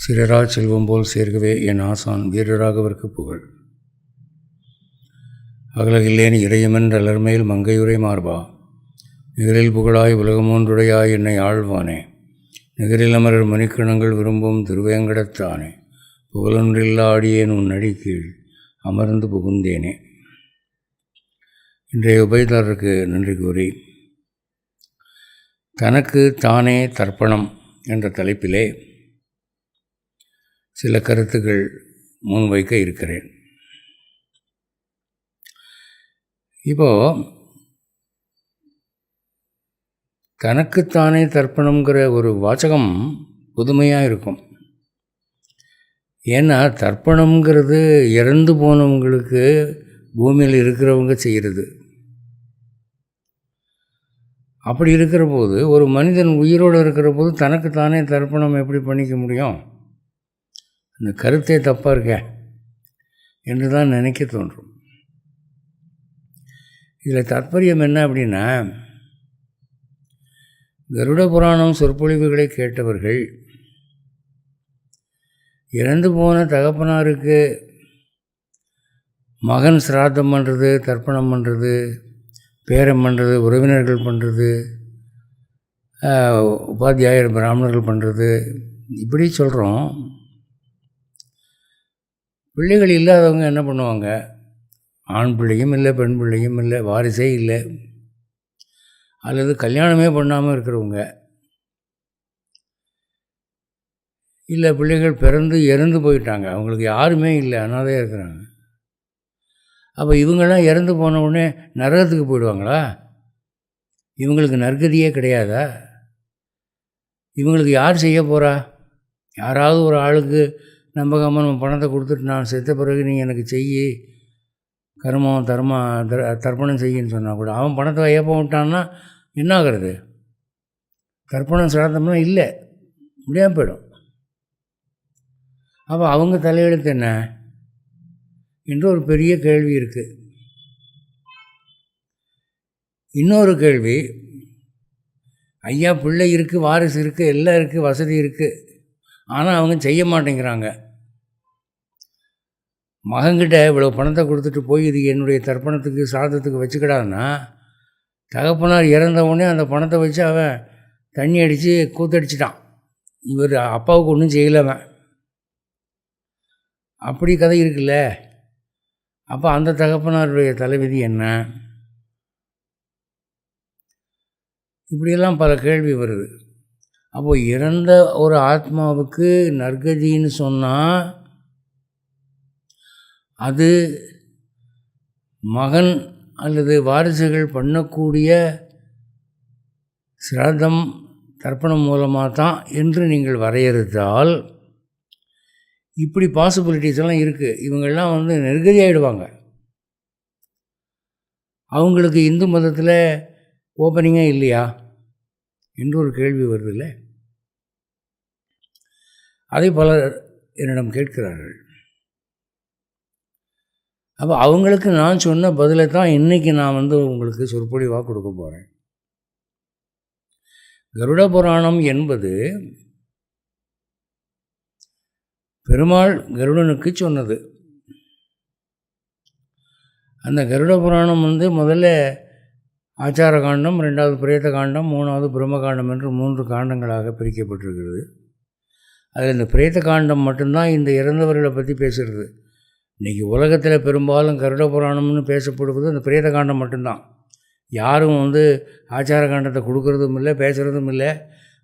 சிறரா செல்வம் போல் சேர்க்கவே என் ஆசான் வீரராகவர்க்கு புகழ். அகலகில்லேன் இறையமென்ற அலர்மேல் மங்கையுரை மார்பா, நிகரில் புகழாய் உலகமொன்றுடையாய் என்னை ஆழ்வானே, நிகரில் அமரர் மணிக்கணங்கள் விரும்பும் திருவேங்கடத்தானே, புகழொன்றில்லா அடியேன் உன் அடி கீழ் அமர்ந்து புகுந்தேனே. இன்றைய உபயதாரருக்கு நன்றி கூறி, தனக்கு தானே தர்ப்பணம் என்ற தலைப்பிலே சில கருத்துக்கள் முன்வைக்க இருக்கிறேன். இப்போது தனக்குத்தானே தர்ப்பணங்கிற ஒரு வாசகம் புதுமையாக இருக்கும். ஏன்னா தர்ப்பணங்கிறது இறந்து போனவங்களுக்கு பூமியில் இருக்கிறவங்க செய்கிறது. அப்படி இருக்கிற போது ஒரு மனிதன் உயிரோடு இருக்கிற போது தனக்குத்தானே தர்ப்பணம் எப்படி பண்ணிக்க முடியும்? இந்த கருத்தே தப்பாக இருக்க என்று தான் நினைக்க தோன்றும். இதில் தாற்பயம் என்ன அப்படின்னா, கருட புராணம் சொற்பொழிவுகளை கேட்டவர்கள் இறந்து போன தகப்பனாருக்கு மகன் சிராத்தம் பண்ணுறது, தர்ப்பணம் பண்ணுறது, பேரம் பண்ணுறது, உறவினர்கள் பண்ணுறது, உபாத்தியாயர் பிராமணர்கள் பண்ணுறது, இப்படி சொல்கிறோம். பிள்ளைகள் இல்லாதவங்க என்ன பண்ணுவாங்க? ஆண் பிள்ளையும் இல்லை, பெண் பிள்ளையும் இல்லை, வாரிசே இல்லை, அல்லது கல்யாணமே பண்ணாமல் இருக்கிறவங்க, இல்லை பிள்ளைகள் பிறந்து இறந்து போயிட்டாங்க, அவங்களுக்கு யாருமே இல்லை, அனாதையாக இருக்கிறாங்க. அப்போ இவங்கெல்லாம் இறந்து போன உடனே நரகத்துக்கு போயிடுவாங்களா? இவங்களுக்கு நற்கதியே கிடையாதா? இவங்களுக்கு யார் செய்ய போகிறா? யாராவது ஒரு ஆளுக்கு நம்பகமாக நம்ம பணத்தை கொடுத்துட்டு நான் செத்த பிறகு நீ எனக்கு செய்யி கர்மம் தர்ப்பணம் செய்யின்னு சொன்னால் கூட அவன் பணத்தை ஏப்ப விட்டான்னா என்ன ஆகிறது? தர்ப்பணம் சிராத்தம்னா இல்லை, முடியாமல் போயிடும். அப்போ அவங்க தலையெழுத்து என்ன என்று ஒரு பெரிய கேள்வி இருக்குது. இன்னொரு கேள்வி, ஐயா பிள்ளை இருக்குது, வாரிசு இருக்குது, எல்லாம் இருக்குது, வசதி இருக்குது, ஆனால் அவங்க செய்ய மாட்டேங்கிறாங்க. மகன்கிட்ட இவ்வளோ பணத்தை கொடுத்துட்டு போய் இது என்னுடைய தர்ப்பணத்துக்கு சாதத்துக்கு வச்சுக்கிடாதுன்னா, தகப்பனார் இறந்தவுடனே அந்த பணத்தை வச்சு அவன் தண்ணி அடித்து கூத்தடிச்சிட்டான். இவர் அப்பாவுக்கு ஒன்றும் செய்யலவன். அப்படி கதை இருக்குல்ல. அப்போ அந்த தகப்பனாருடைய தலைவிதி என்ன? இப்படியெல்லாம் பல கேள்வி வருது. அப்போது இறந்த ஒரு ஆத்மாவுக்கு நற்கதின்னு சொன்னால் அது மகன் அல்லது வாரிசுகள் பண்ணக்கூடிய சிராதம் தர்ப்பணம் மூலமாக தான் என்று நீங்கள் வரையறுத்தால், இப்படி பாசிபிலிட்டிஸ் எல்லாம் இருக்குது. இவங்கெல்லாம் நெருக்கடி ஆகிடுவாங்க. அவங்களுக்கு இந்து மதத்தில் ஓப்பனிங்கே இல்லையா என்று ஒரு கேள்வி வருதில்ல. அதை பலர் என்னிடம் கேட்கிறார்கள். அப்போ அவங்களுக்கு நான் சொன்ன பதிலை தான் இன்றைக்கி நான் உங்களுக்கு சொற்பொழிவாக கொடுக்க போகிறேன். கருட புராணம் என்பது பெருமாள் கருடனுக்கு சொன்னது. அந்த கருட புராணம் முதல்ல ஆச்சார காண்டம், ரெண்டாவது பிரேத காண்டம், மூணாவது பிரம்மகாண்டம் என்று 3 காண்டங்களாக பிரிக்கப்பட்டிருக்கிறது. அதில் இந்த பிரேத காண்டம் மட்டும்தான் இந்த இறந்தவர்களை பற்றி பேசுகிறது. இன்றைக்கி உலகத்தில் பெரும்பாலும் கருட புராணம்னு பேசப்படுவது அந்த பிரேத காண்டம் மட்டும்தான். யாரும் ஆச்சார காண்டத்தை கொடுக்கறதும் இல்லை, பேசுகிறதும் இல்லை,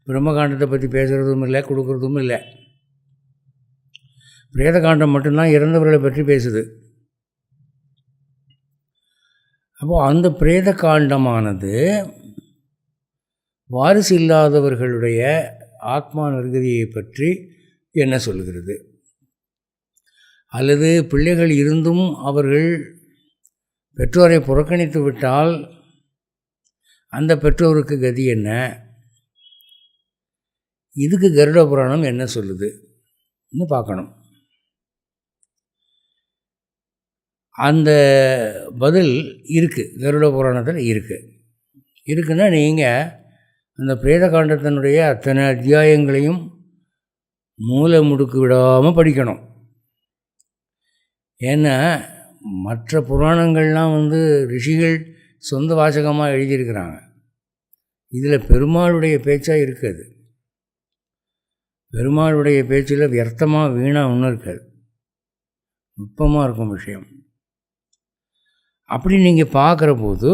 பிரம்மகாண்டத்தை பற்றி பேசுகிறதும் இல்லை, கொடுக்கறதும் இல்லை. பிரேத காண்டம் மட்டும்தான் இறந்தவர்களை பற்றி பேசுது. அப்போது அந்த பிரேத காண்டமானது வாரிசு இல்லாதவர்களுடைய ஆத்மா நிர்கதியை பற்றி என்ன சொல்கிறது? அல்லது பிள்ளைகள் இருந்தும் அவர்கள் பெற்றோரை புறக்கணித்து விட்டால் அந்த பெற்றோருக்கு கதி என்ன? இதுக்கு கருட புராணம் என்ன சொல்லுதுன்னு பார்க்கணும். அந்த பதில் இருக்குது, கருட புராணத்தில் இருக்குன்னா நீங்கள் அந்த பிரேத காண்டத்தினுடைய அத்தனை அத்தியாயங்களையும் மூலை முடுக்கு விடாமல் படிக்கணும். ஏன்னா மற்ற புராணங்கள்லாம் ரிஷிகள் சொந்த வாசகமாக எழுதியிருக்கிறாங்க. இதில் பெருமாளுடைய பேச்சாக இருக்காது. பெருமாளுடைய பேச்சில் வியர்த்தமாக வீணாக ஒன்றும் இருக்காது, நுட்பமாக இருக்கும் விஷயம். அப்படி நீங்கள் பார்க்குற போது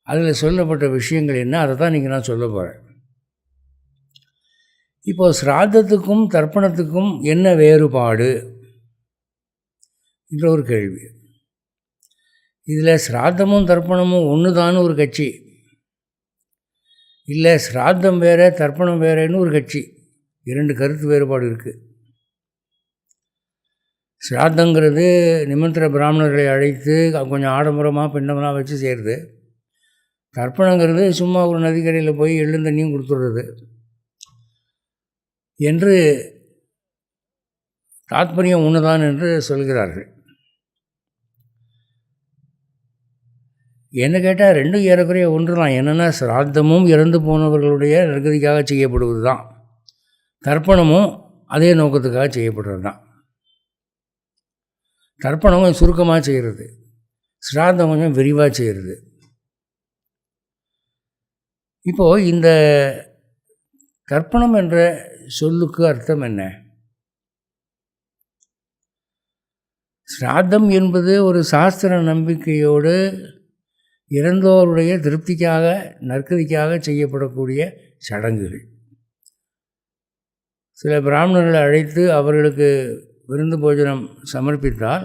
அதில் சொல்லப்பட்ட விஷயங்கள் என்ன, அதை தான் நீங்கள் நான் சொல்ல போகிறேன். இப்போது ஸ்ராத்தத்துக்கும் தர்ப்பணத்துக்கும் என்ன வேறுபாடு என்ற ஒரு கேள்வி. இதில் ஸ்ராத்தமும் தர்ப்பணமும் ஒன்று தான் ஒரு கட்சி, இல்லை ஸ்ராத்தம் வேறு தர்ப்பணம் வேறேன்னு ஒரு கட்சி. இரண்டு கருத்து வேறுபாடு இருக்குது. ஸ்ராத்தங்கிறது நிமந்திர பிராமணர்களை அழைத்து கொஞ்சம் ஆடம்பரமாக பிண்டமெல்லாம் வச்சு செய்கிறது. தர்ப்பணங்கிறது சும்மா ஒரு நதிக்கரையில் போய் எள்ளும் தண்ணியும் கொடுத்துடுறது என்று தாத்பரியம் ஒன்று தான் என்று சொல்கிறார்கள். என்ன கேட்டால் ரெண்டும் ஏறக்குறைய ஒன்று தான். என்னென்னா ஸ்ராத்தமும் இறந்து போனவர்களுடைய நற்கதிக்காக செய்யப்படுவது தான், தர்ப்பணமும் அதே நோக்கத்துக்காக செய்யப்படுறது தான். தர்ப்பணம் கொஞ்சம் சுருக்கமாக செய்கிறது, ஸ்ராத்தம் கொஞ்சம் விரிவாக செய்கிறது. இப்போது இந்த தர்ப்பணம் என்ற சொல்லுக்கு அர்த்தம் என்ன? ஸ்ராத்தம் என்பது ஒரு சாஸ்திர நம்பிக்கையோடு இறந்தோருடைய திருப்திக்காக நற்கதிக்காக செய்யப்படக்கூடிய சடங்குகள். சில பிராமணர்களை அழைத்து அவர்களுக்கு விருந்து போஜனம் சமர்ப்பித்தால்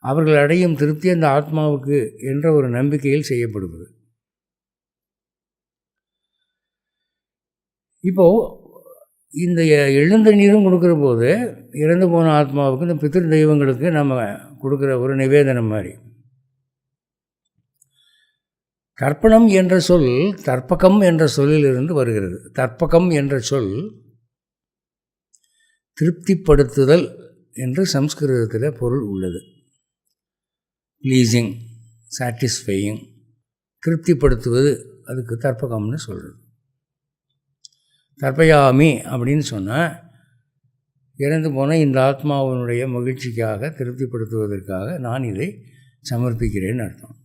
அவர்கள் அடையும் திருப்தி அந்த ஆத்மாவுக்கு என்ற ஒரு நம்பிக்கையில் செய்யப்படுவது. இப்போது இந்த எழுந்த நீரும் கொடுக்குற போது இறந்து போன ஆத்மாவுக்கு, இந்த பித்ரு தெய்வங்களுக்கு நம்ம கொடுக்குற ஒரு நிவேதனம் மாதிரி. தர்ப்பணம் என்ற சொல் தர்ப்பகம் என்ற சொல்லிலிருந்து வருகிறது. தர்ப்பகம் என்ற சொல் திருப்திப்படுத்துதல் என்று சம்ஸ்கிருதத்தில் பொருள் உள்ளது. ப்ளீஸிங், சாட்டிஸ்ஃபையிங், திருப்திப்படுத்துவது, அதுக்கு தர்ப்பகம்னு சொல்கிறது. தர்ப்பயாமி அப்படின்னு சொன்னால் இறந்து போன இந்த ஆத்மாவினுடைய மகிழ்ச்சிக்காக, திருப்திப்படுத்துவதற்காக நான் இதை சமர்ப்பிக்கிறேன்னு அர்த்தம்.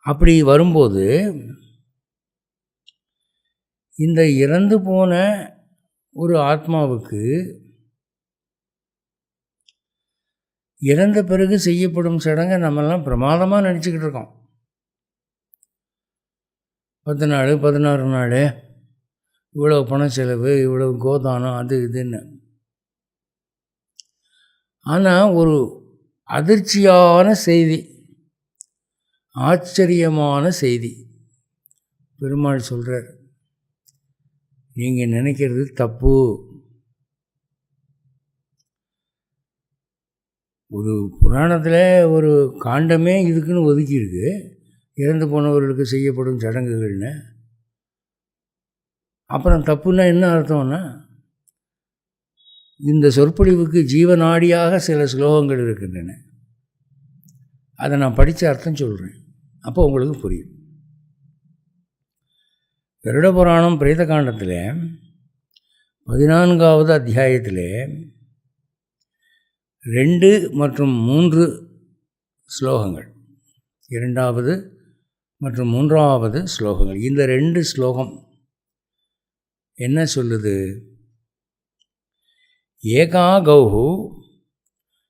அப்படி வரும்போது இந்த இறந்து போன ஒரு ஆத்மாவுக்கு இறந்த பிறகு செய்யப்படும் சடங்கை நம்மெல்லாம் பிரமாதமாக நினச்சிக்கிட்டு இருக்கோம். 10 நாள் 16 நாள் இவ்வளோ பண செலவு, இவ்வளோ கோதானம், அது இதுன்னு. ஆனால் ஒரு அதிர்ச்சியான செய்தி, ஆச்சரியமான செய்தி பெருமாள் சொல்கிறார். நீங்கள் நினைக்கிறது தப்பு. ஒரு புராணத்தில் ஒரு காண்டமே இதுக்குன்னு ஒதுக்கியிருக்கு, இறந்து போனவர்களுக்கு செய்யப்படும் சடங்குகள்னு. அப்புறம் தப்புன்னா என்ன அர்த்தம்னா, இந்த சொற்பொழிவுக்கு ஜீவநாடியாக சில ஸ்லோகங்கள் இருக்கின்றன, அதை நான் படித்த அர்த்தம் சொல்கிறேன், அப்போ உங்களுக்கு புரியும். கருட புராணம் பிரேத காண்டத்தில் 14வது அத்தியாயத்தில் 2 மற்றும் 3 ஸ்லோகங்கள், 2வது மற்றும் 3வது ஸ்லோகங்கள். இந்த 2 ஸ்லோகம் என்ன சொல்லுது? ஏகா கௌஹு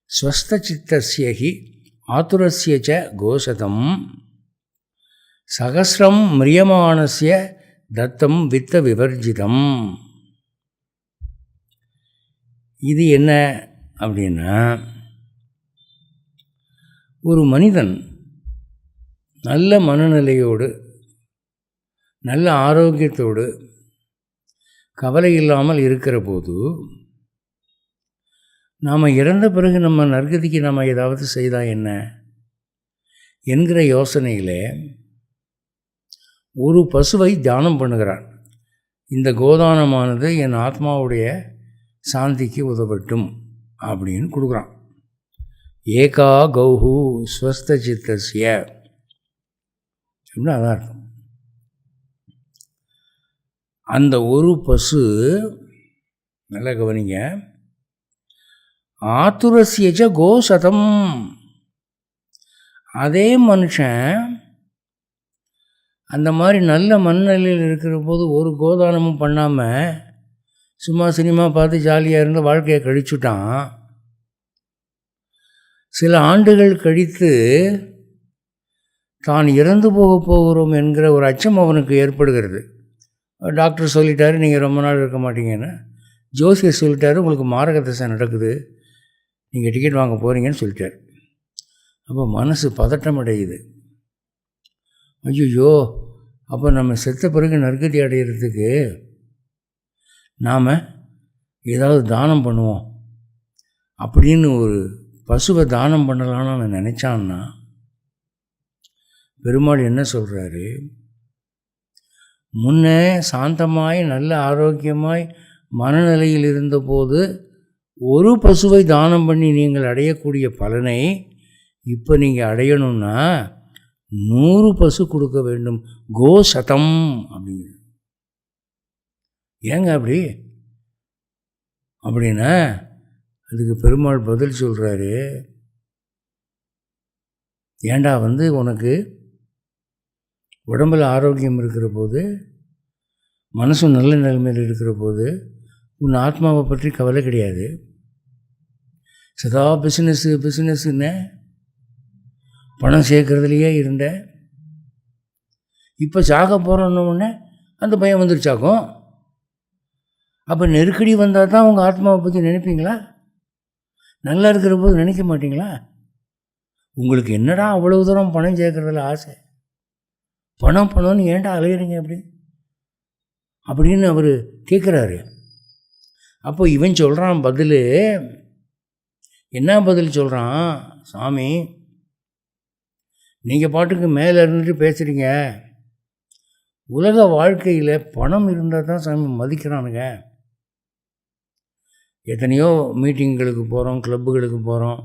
ஸ்வஸ்தசித்தஸ்ய ஹி ஆதுரஸ்ய ச கோசதம் சகஸ்ரம் மிரியமானஸ்ய தத்தம் வித்த விவர்ஜிதம். இது என்ன அப்படின்னா, ஒரு மனிதன் நல்ல மனநிலையோடு, நல்ல ஆரோக்கியத்தோடு, கவலை இல்லாமல் இருக்கிற போது, நாம் இறந்த பிறகு நம்ம நற்கதிக்கு நம்ம ஏதாவது செய்தால் என்ன என்கிற யோசனையில் ஒரு பசுவை தியானம் பண்ணுகிறான். இந்த கோதானமானது என் ஆத்மாவுடைய சாந்திக்கு உதவட்டும் அப்படின்னு கொடுக்குறான். ஏகா கௌஹு ஸ்வஸ்த சித்தஸ்ய அப்படின்னு அதான் அர்த்தம். அந்த ஒரு பசு, நல்லா கவனிங்க, ஆத்துரஸ்யஜ கோசதம். அதே மனுஷன் அந்த மாதிரி நல்ல மனநிலையில் இருக்கிற போது ஒரு கோதானமும் பண்ணாமல் சும்மா சினிமா பார்த்து ஜாலியாக இருந்து வாழ்க்கையை கழிச்சுட்டான். சில ஆண்டுகள் கழித்து தான் இறந்து போகிறோம் என்கிற ஒரு அச்சம் அவனுக்கு ஏற்படுகிறது. டாக்டர் சொல்லிட்டாரு நீங்கள் ரொம்ப நாள் இருக்க மாட்டீங்கன்னு, ஜோசியர் சொல்லிட்டாரு உங்களுக்கு மாரக தசை நடக்குது, நீங்கள் டிக்கெட் வாங்க போகிறீங்கன்னு சொல்லிட்டார். அப்போ மனசு பதட்டம் அடையுது. ஐயோ, அப்போ நம்ம செத்த பிறகு நற்கதி அடைகிறதுக்கு நாம் ஏதாவது தானம் பண்ணுவோம் அப்படின்னு ஒரு பசுவை தானம் பண்ணலான்னு அவன் நினச்சான்னா, பெருமாள் என்ன சொல்கிறாரு, முன்னே சாந்தமாய் நல்ல ஆரோக்கியமாய் மனநிலையில் இருந்தபோது ஒரு பசுவை தானம் பண்ணி நீங்கள் அடையக்கூடிய பலனை இப்போ நீங்கள் அடையணும்னா 100 பசு கொடுக்க வேண்டும், கோசதம் அப்படிங்கிற. ஏங்க அப்படின்னா அதுக்கு பெருமாள் பதில் சொல்கிறாரு, ஏண்டா உனக்கு உடம்பில் ஆரோக்கியம் இருக்கிற போது, மனசும் நல்ல நிலைமையில் இருக்கிற போது உன் ஆத்மாவை பற்றி கவலை கிடையாது. சதா பிஸ்னஸ்ன்னு பணம் சேர்க்கறதுலையே இருந்த, இப்போ சாக போகிறோன்னொன்னே அந்த பையன் வந்துருச்சாக்கும். அப்போ நெருக்கடி வந்தால் தான் உங்கள் ஆத்மாவை பற்றி நினைப்பீங்களா? நல்லா இருக்கிற போது நினைக்க மாட்டிங்களா? உங்களுக்கு என்னடா அவ்வளோ தூரம் பணம் சேர்க்கறதுல ஆசை? பணம்னு ஏன்டா அலையிறீங்க அப்படின்னு அவர் கேட்குறாரு. அப்போ இவன் சொல்கிறான் பதில், என்ன பதில் சொல்கிறான், சாமி நீங்கள் பாட்டுக்கு மேலே இருந்துட்டு பேசுகிறீங்க, உலக வாழ்க்கையில் பணம் இருந்தால் தான் சாமி மதிக்கிறானுங்க. எத்தனையோ மீட்டிங்களுக்கு போகிறோம், கிளப்புகளுக்கு போகிறோம்,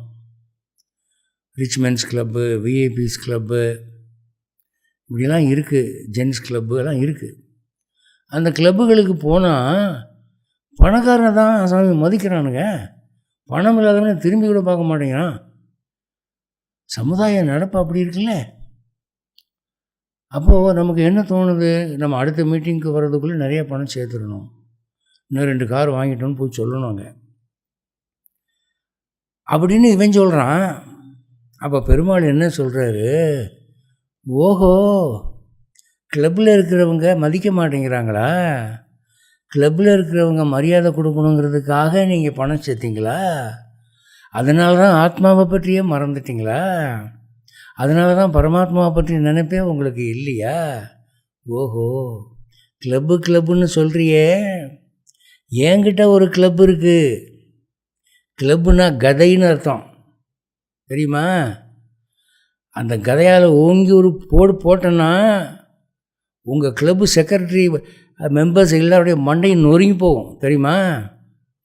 ரிச்மென்ஸ் கிளப்பு, விஐபிஸ் கிளப்பு இப்படிலாம் இருக்குது, ஜென்ஸ் கிளப்பு எல்லாம் இருக்குது. அந்த கிளப்புகளுக்கு போனால் பணக்காரனை தான் சாமி மதிக்கிறானுங்க, பணம் இல்லாதவனை திரும்பி கூட பார்க்க மாட்டேங்கிறான். சமுதாய நடப்பு அப்படி இருக்குல்ல. அப்போது நமக்கு என்ன தோணுது, நம்ம அடுத்த மீட்டிங்க்கு வர்றதுக்குள்ளே நிறைய பணம் சேர்த்துடணும், இன்னும் 2 கார் வாங்கிட்டோன்னு போய் சொல்லணுங்க அப்படின்னு இவன் சொல்கிறான். அப்போ பெருமாள் என்ன சொல்கிறாரு, ஓஹோ, கிளப்பில் இருக்கிறவங்க மதிக்க மாட்டேங்கிறாங்களா, கிளப்பில் இருக்கிறவங்க மரியாதை கொடுக்கணுங்கிறதுக்காக நீங்கள் பணம் சேர்த்திங்களா, அதனால தான் ஆத்மாவை பற்றியே மறந்துட்டிங்களா, அதனால தான் பரமாத்மாவை பற்றி நினைப்பே உங்களுக்கு இல்லையா? ஓஹோ, கிளப்புன்னு சொல்கிறியே, என்கிட்ட ஒரு கிளப் இருக்குது. கிளப்புனா கதைன்னு அர்த்தம் தெரியுமா? அந்த கதையால் ஓங்கி ஒரு போட்டேன்னா உங்கள் கிளப்பு செக்ரட்டரி மெம்பர்ஸ் எல்லாருடைய மண்டையும் நொறுங்கி போகும் தெரியுமா?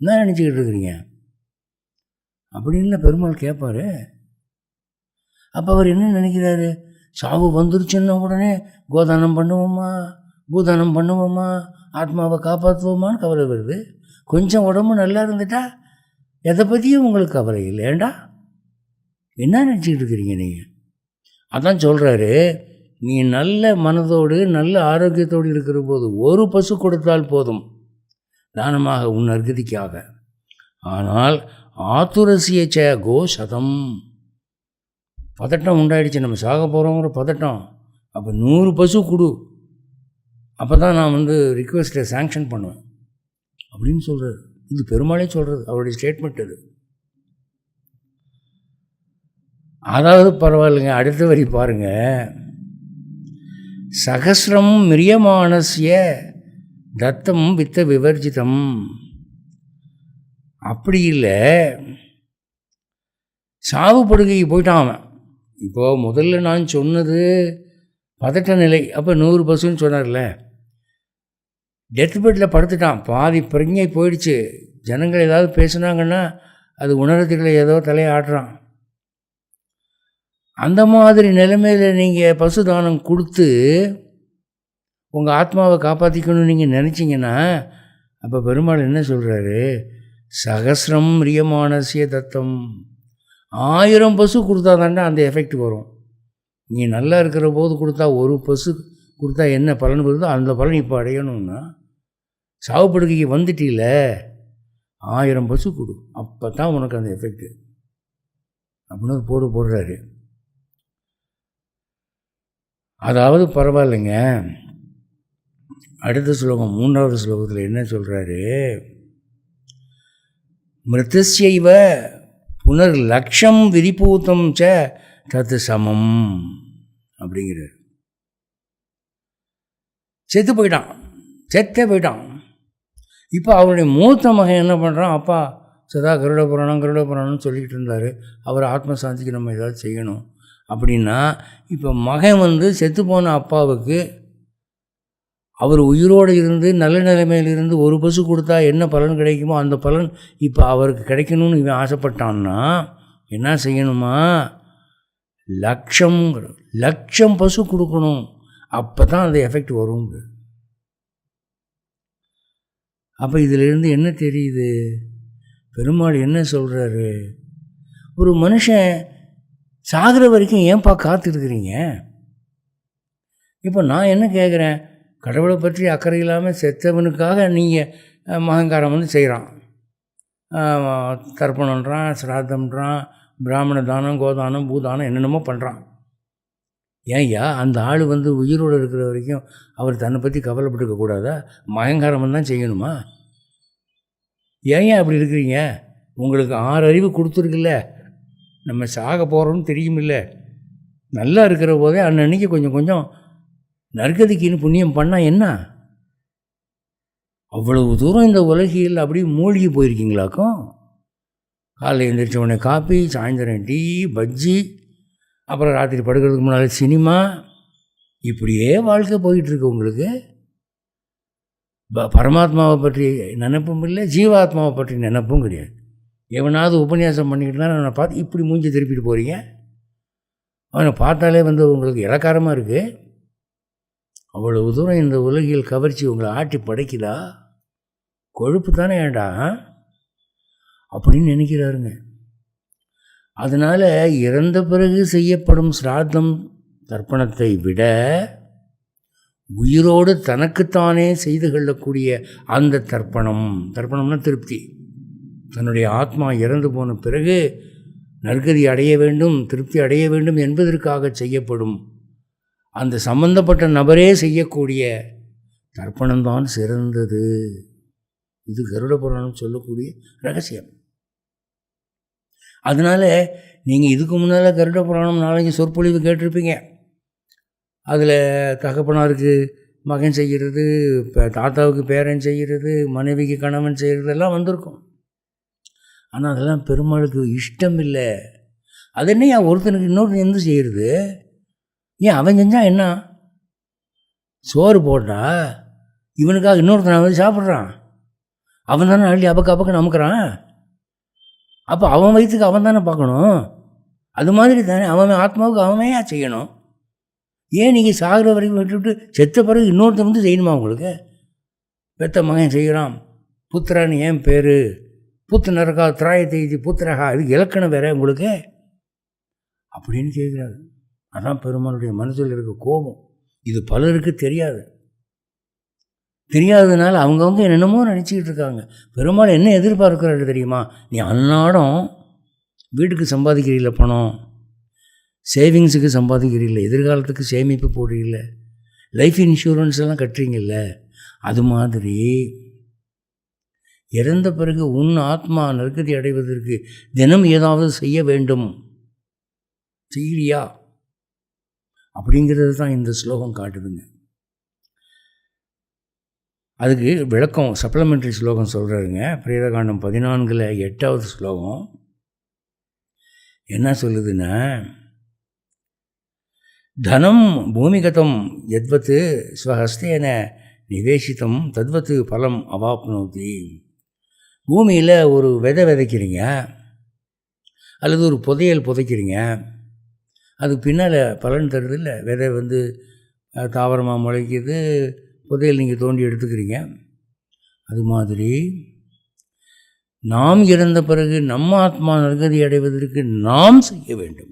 என்ன நினச்சிக்கிட்டு இருக்கிறீங்க அப்படின்னு பெருமாள் கேட்பார். அப்போ அவர் என்ன நினைக்கிறாரு, சாவு வந்துருச்சுன்னா உடனே கோதானம் பண்ணுவோமா, பூதானம் பண்ணுவோமா, ஆத்மாவை காப்பாற்றுவோமான்னு கவலை வருது. கொஞ்சம் உடம்பு நல்லா இருந்துட்டா எதை பற்றியும் உங்களுக்கு கவலை இல்லை. ஏண்டா என்ன நினச்சிக்கிட்டு இருக்கிறீங்க நீங்கள்? அதான் சொல்கிறாரு, நீ நல்ல மனதோடு நல்ல ஆரோக்கியத்தோடு இருக்கிற போது ஒரு பசு கொடுத்தால் போதும் தானமாக உன் அர்கதிக்காக. ஆனால் ஆத்துரசியச்ச கோசதம், பதட்டம் உண்டாயிடுச்சு, நம்ம சாக போகிறோங்கிற பதட்டம். அப்போ 100 பசு கொடு, அப்போ தான் நான் ரிக்வெஸ்ட்டை சேங்ஷன் பண்ணுவேன் அப்படின்னு சொல்கிறார். இது பெருமாளே சொல்கிறது, அவருடைய ஸ்டேட்மெண்ட் அது. அதாவது பரவாயில்லைங்க, அடுத்த வரி பாருங்கள், சகசிரம் மிரியமானஸ்ய தத்தம் வித்த விவர்ஜிதம். அப்படி இல்லை, சாவு படுகைக்கு போயிட்டான் அவன். இப்போது முதல்ல நான் சொன்னது பதட்ட நிலை, அப்போ 100 பசுன்னு சொன்னார்ல, டெத் பெட்டில் படுத்துட்டான், பாதி பிரஜை போயிடுச்சு, ஜனங்கள் ஏதாவது பேசுனாங்கன்னா அது உணரத்தில் ஏதோ தலையை ஆட்டுறான். அந்த மாதிரி நிலைமையில் நீங்கள் பசுதானம் கொடுத்து உங்கள் ஆத்மாவை காப்பாற்றிக்கணும்னு நீங்கள் நினச்சிங்கன்னா, அப்போ பெருமாள் என்ன சொல்கிறாரு, சகசிரம் ரியமானசிய தத்தம். 1000 பசு கொடுத்தா தாண்டா அந்த எஃபெக்ட் வரும். நீ நல்லா இருக்கிற போது கொடுத்தா, ஒரு பசு கொடுத்தா என்ன பலன் வருதோ அந்த பலன் இப்போ அடையணும்னா, சாவுப்படுக்கைக்கு வந்துட்டீல, 1000 பசு கொடு, அப்போ தான் உனக்கு அந்த எஃபெக்டு அப்படின்னு போடுறாரு. அதாவது பரவாயில்லைங்க. அடுத்த ஸ்லோகம் 3வது ஸ்லோகத்தில் என்ன சொல்கிறாரு, மிருதஸ்யைவ புனர் லக்ஷம் விரிபூத்தம் ச தத்து சமம் அப்படிங்கிறார். செத்தே போயிட்டான். இப்போ அவருடைய மூத்த மகன் என்ன பண்ணுறான், அப்பா சதா கருட புராணம்னு சொல்லிக்கிட்டு இருந்தார், அவர் ஆத்மசாந்திக்கு நம்ம ஏதாவது செய்யணும் அப்படின்னா, இப்போ மகன் செத்துப்போன அப்பாவுக்கு அவர் உயிரோடு இருந்து நல்ல நிலைமையில் இருந்து ஒரு பசு கொடுத்தா என்ன பலன் கிடைக்குமோ அந்த பலன் இப்போ அவருக்கு கிடைக்கணும்னு இவன் ஆசைப்பட்டான்னா என்ன செய்யணுமா, லட்சம் பசு கொடுக்கணும், அப்போ தான் அந்த எஃபெக்ட் வரும். அப்போ இதிலிருந்து என்ன தெரியுது, பெருமாள் என்ன சொல்கிறாரு, ஒரு மனுஷன் சாகிற வரைக்கும் ஏன்பா காத்திருக்கிறீங்க? இப்போ நான் என்ன கேட்குறேன், கடவுளை பற்றி அக்கறை இல்லாமல் செத்தவனுக்காக நீங்கள் மகங்காரம் செய்கிறான், தர்ப்பணன்றான், சிராதம்ன்றான், பிராமண தானம், கோதானம், பூதானம் என்னென்னமோ பண்ணுறான். ஏன்யா அந்த ஆள் உயிரோடு இருக்கிற வரைக்கும் அவர் தன்னை பற்றி கவலைப்பட்டுக்க கூடாதா? மகங்காரம் தான் செய்யணுமா? ஏன் அப்படி இருக்கிறீங்க? உங்களுக்கு 6 அறிவு கொடுத்துருக்குல்ல, நம்ம சாக போகிறோம்னு தெரியுமில்ல, நல்லா இருக்கிற போதே அன்னன்னைக்கு கொஞ்சம் நற்கதிக்குன்னு புண்ணியம் பண்ணால் என்ன? அவ்வளவு தூரம் இந்த உலகில் அப்படியே மூழ்கி போயிருக்கீங்களாக்கும். காலையில் எழுந்திரிச்ச உடனே காப்பி, சாயந்தரம் டீ, பஜ்ஜி, அப்புறம் ராத்திரி படுக்கிறதுக்கு முன்னால் சினிமா, இப்படியே வாழ்க்கை போயிட்டுருக்கு உங்களுக்கு. பரமாத்மாவை பற்றி நினைப்பும் இல்லை, ஜீவாத்மாவை பற்றி நினைப்பும் கிடையாது. எவனாவது உபன்யாசம் பண்ணிக்கிட்டு தான் அவனை பார்த்து இப்படி மூஞ்சி திருப்பிட்டு போகிறீங்க. அவனை பார்த்தாலே உங்களுக்கு இலக்காரமாக இருக்குது. அவ்வளவு தூரம் இந்த உலகில் கவர்ச்சி உங்களை ஆட்டி படைக்குதா? கொழுப்பு தானே ஏண்டா அப்படின்னு நினைக்கிறாருங்க. அதனால் இறந்த பிறகு செய்யப்படும் சிராத்தம் தர்ப்பணத்தை விட உயிரோடு தனக்குத்தானே செய்து கொள்ளக்கூடிய அந்த தர்ப்பணம்னா திருப்தி, தன்னுடைய ஆத்மா இறந்து போன பிறகு நற்கதி அடைய வேண்டும், திருப்தி அடைய வேண்டும் என்பதற்காக செய்யப்படும் அந்த சம்பந்தப்பட்ட நபரே செய்யக்கூடிய தர்ப்பணம்தான் சிறந்தது. இது கருட புராணம் சொல்லக்கூடிய ரகசியம். அதனால் நீங்கள் இதுக்கு முன்னால் கருட புராணம் 4 சொற்பொழிவு கேட்டிருப்பீங்க. அதில் தகப்பனாருக்கு மகன் செய்கிறது, தாத்தாவுக்கு பேரன் செய்கிறது, மனைவிக்கு கணவன் செய்கிறதெல்லாம் வந்திருக்கும். ஆனால் அதெல்லாம் பெருமாளுக்கு இஷ்டம் இல்லை. அது என்ன ஒருத்தனுக்கு இன்னொருத்தன் எந்த செய்கிறது? ஏன் அவன் செஞ்சால் என்ன? சோறு போட்டா இவனுக்காக இன்னொருத்தன் சாப்பிட்றான், அவன் தானே அள்ளி அப்பக்க நமக்குறான். அப்போ அவன் வயிற்றுக்கு அவன் தானே பார்க்கணும். அது மாதிரி தானே அவன் ஆத்மாவுக்கு அவனே செய்யணும். ஏன் நீங்கள் சாகிற வரைக்கும் விட்டுவிட்டு செத்த பிறகு இன்னொருத்தன் செய்யணுமா? உங்களுக்கு பெத்த மகன் செய்கிறான், புத்திரான்னு ஏன் பேர், புத்து நரகா திராயத்தை புத்திரகா, இது இலக்கணம் வேற உங்களுக்கு அப்படின்னு கேட்குறாரு. அதான் பெருமாளுடைய மனசில் இருக்க கோபம். இது பலருக்கு தெரியாததுனால அவங்கவுங்க என்னென்னமோ நினச்சிக்கிட்டு இருக்காங்க. பெருமாள் என்ன எதிர்பார்க்குறாரு தெரியுமா? நீ அன்னாடம் வீட்டுக்கு சம்பாதிக்கிறீங்கள, பணம் சேவிங்ஸுக்கு சம்பாதிக்கிறீங்கள, எதிர்காலத்துக்கு சேமிப்பு போடுறீங்கள, லைஃப் இன்சூரன்ஸ் எல்லாம் கட்டுறீங்கல்ல, அது மாதிரி இறந்த பிறகு உன் ஆத்மா நற்கதி அடைவதற்கு தினம் ஏதாவது செய்ய வேண்டும், செய்கிறியா அப்படிங்கிறது தான் இந்த ஸ்லோகம் காட்டுதுங்க. அதுக்கு விளக்கம் சப்ளிமெண்ட்ரி ஸ்லோகம் சொல்கிறாருங்க. பிரேதகாண்டம் 14 8வது ஸ்லோகம் என்ன சொல்லுதுன்னா, தனம் பூமிகதம் யத்வத் ஸ்வஹஸ்தேன நிவேசித்தம் தத்வத் பலம் அவாப்னோதி. பூமியில் ஒரு விதைக்கிறீங்க அல்லது ஒரு புதைக்கிறீங்க, அதுக்கு பின்னால் பலன் தருது இல்லை. விதை தாவரமாக முளைக்குது, புதையல் நீங்கள் தோண்டி எடுத்துக்கிறீங்க. அது மாதிரி நாம் இறந்த பிறகு நம்ம ஆத்மா நற்கதி அடைவதற்கு நாம் செய்ய வேண்டும்.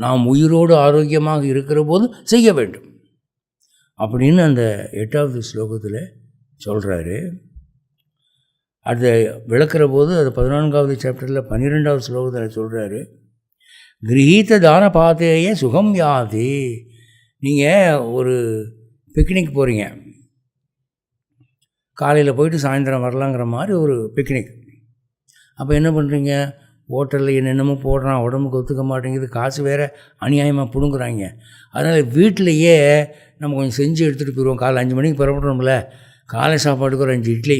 நாம் உயிரோடு ஆரோக்கியமாக இருக்கிற போது செய்ய வேண்டும் அப்படின்னு அந்த 8வது ஸ்லோகத்தில் சொல்கிறாரு. அதை விளக்குற போது அது 14வது சாப்டரில் 12வது ஸ்லோகத்தில் சொல்கிறாரு, கிரகீத தான பாத்தேய சுகம் யாதி. நீங்கள் ஒரு பிக்னிக் போகிறீங்க, காலையில் போயிட்டு சாயந்தரம் வரலாங்கிற மாதிரி ஒரு பிக்னிக். அப்போ என்ன பண்ணுறீங்க, ஹோட்டலில் என்னென்னமோ போடுறான், உடம்புக்கு ஒத்துக்க மாட்டேங்குது, காசு வேறு அநியாயமாக பிடுங்குறாங்க. அதனால் வீட்டிலையே நம்ம கொஞ்சம் செஞ்சு எடுத்துகிட்டு போயிடுவோம். காலை 5 மணிக்கு புறப்படுறோம்ல, காலை சாப்பாட்டுக்கு ஒரு 5 இட்லி,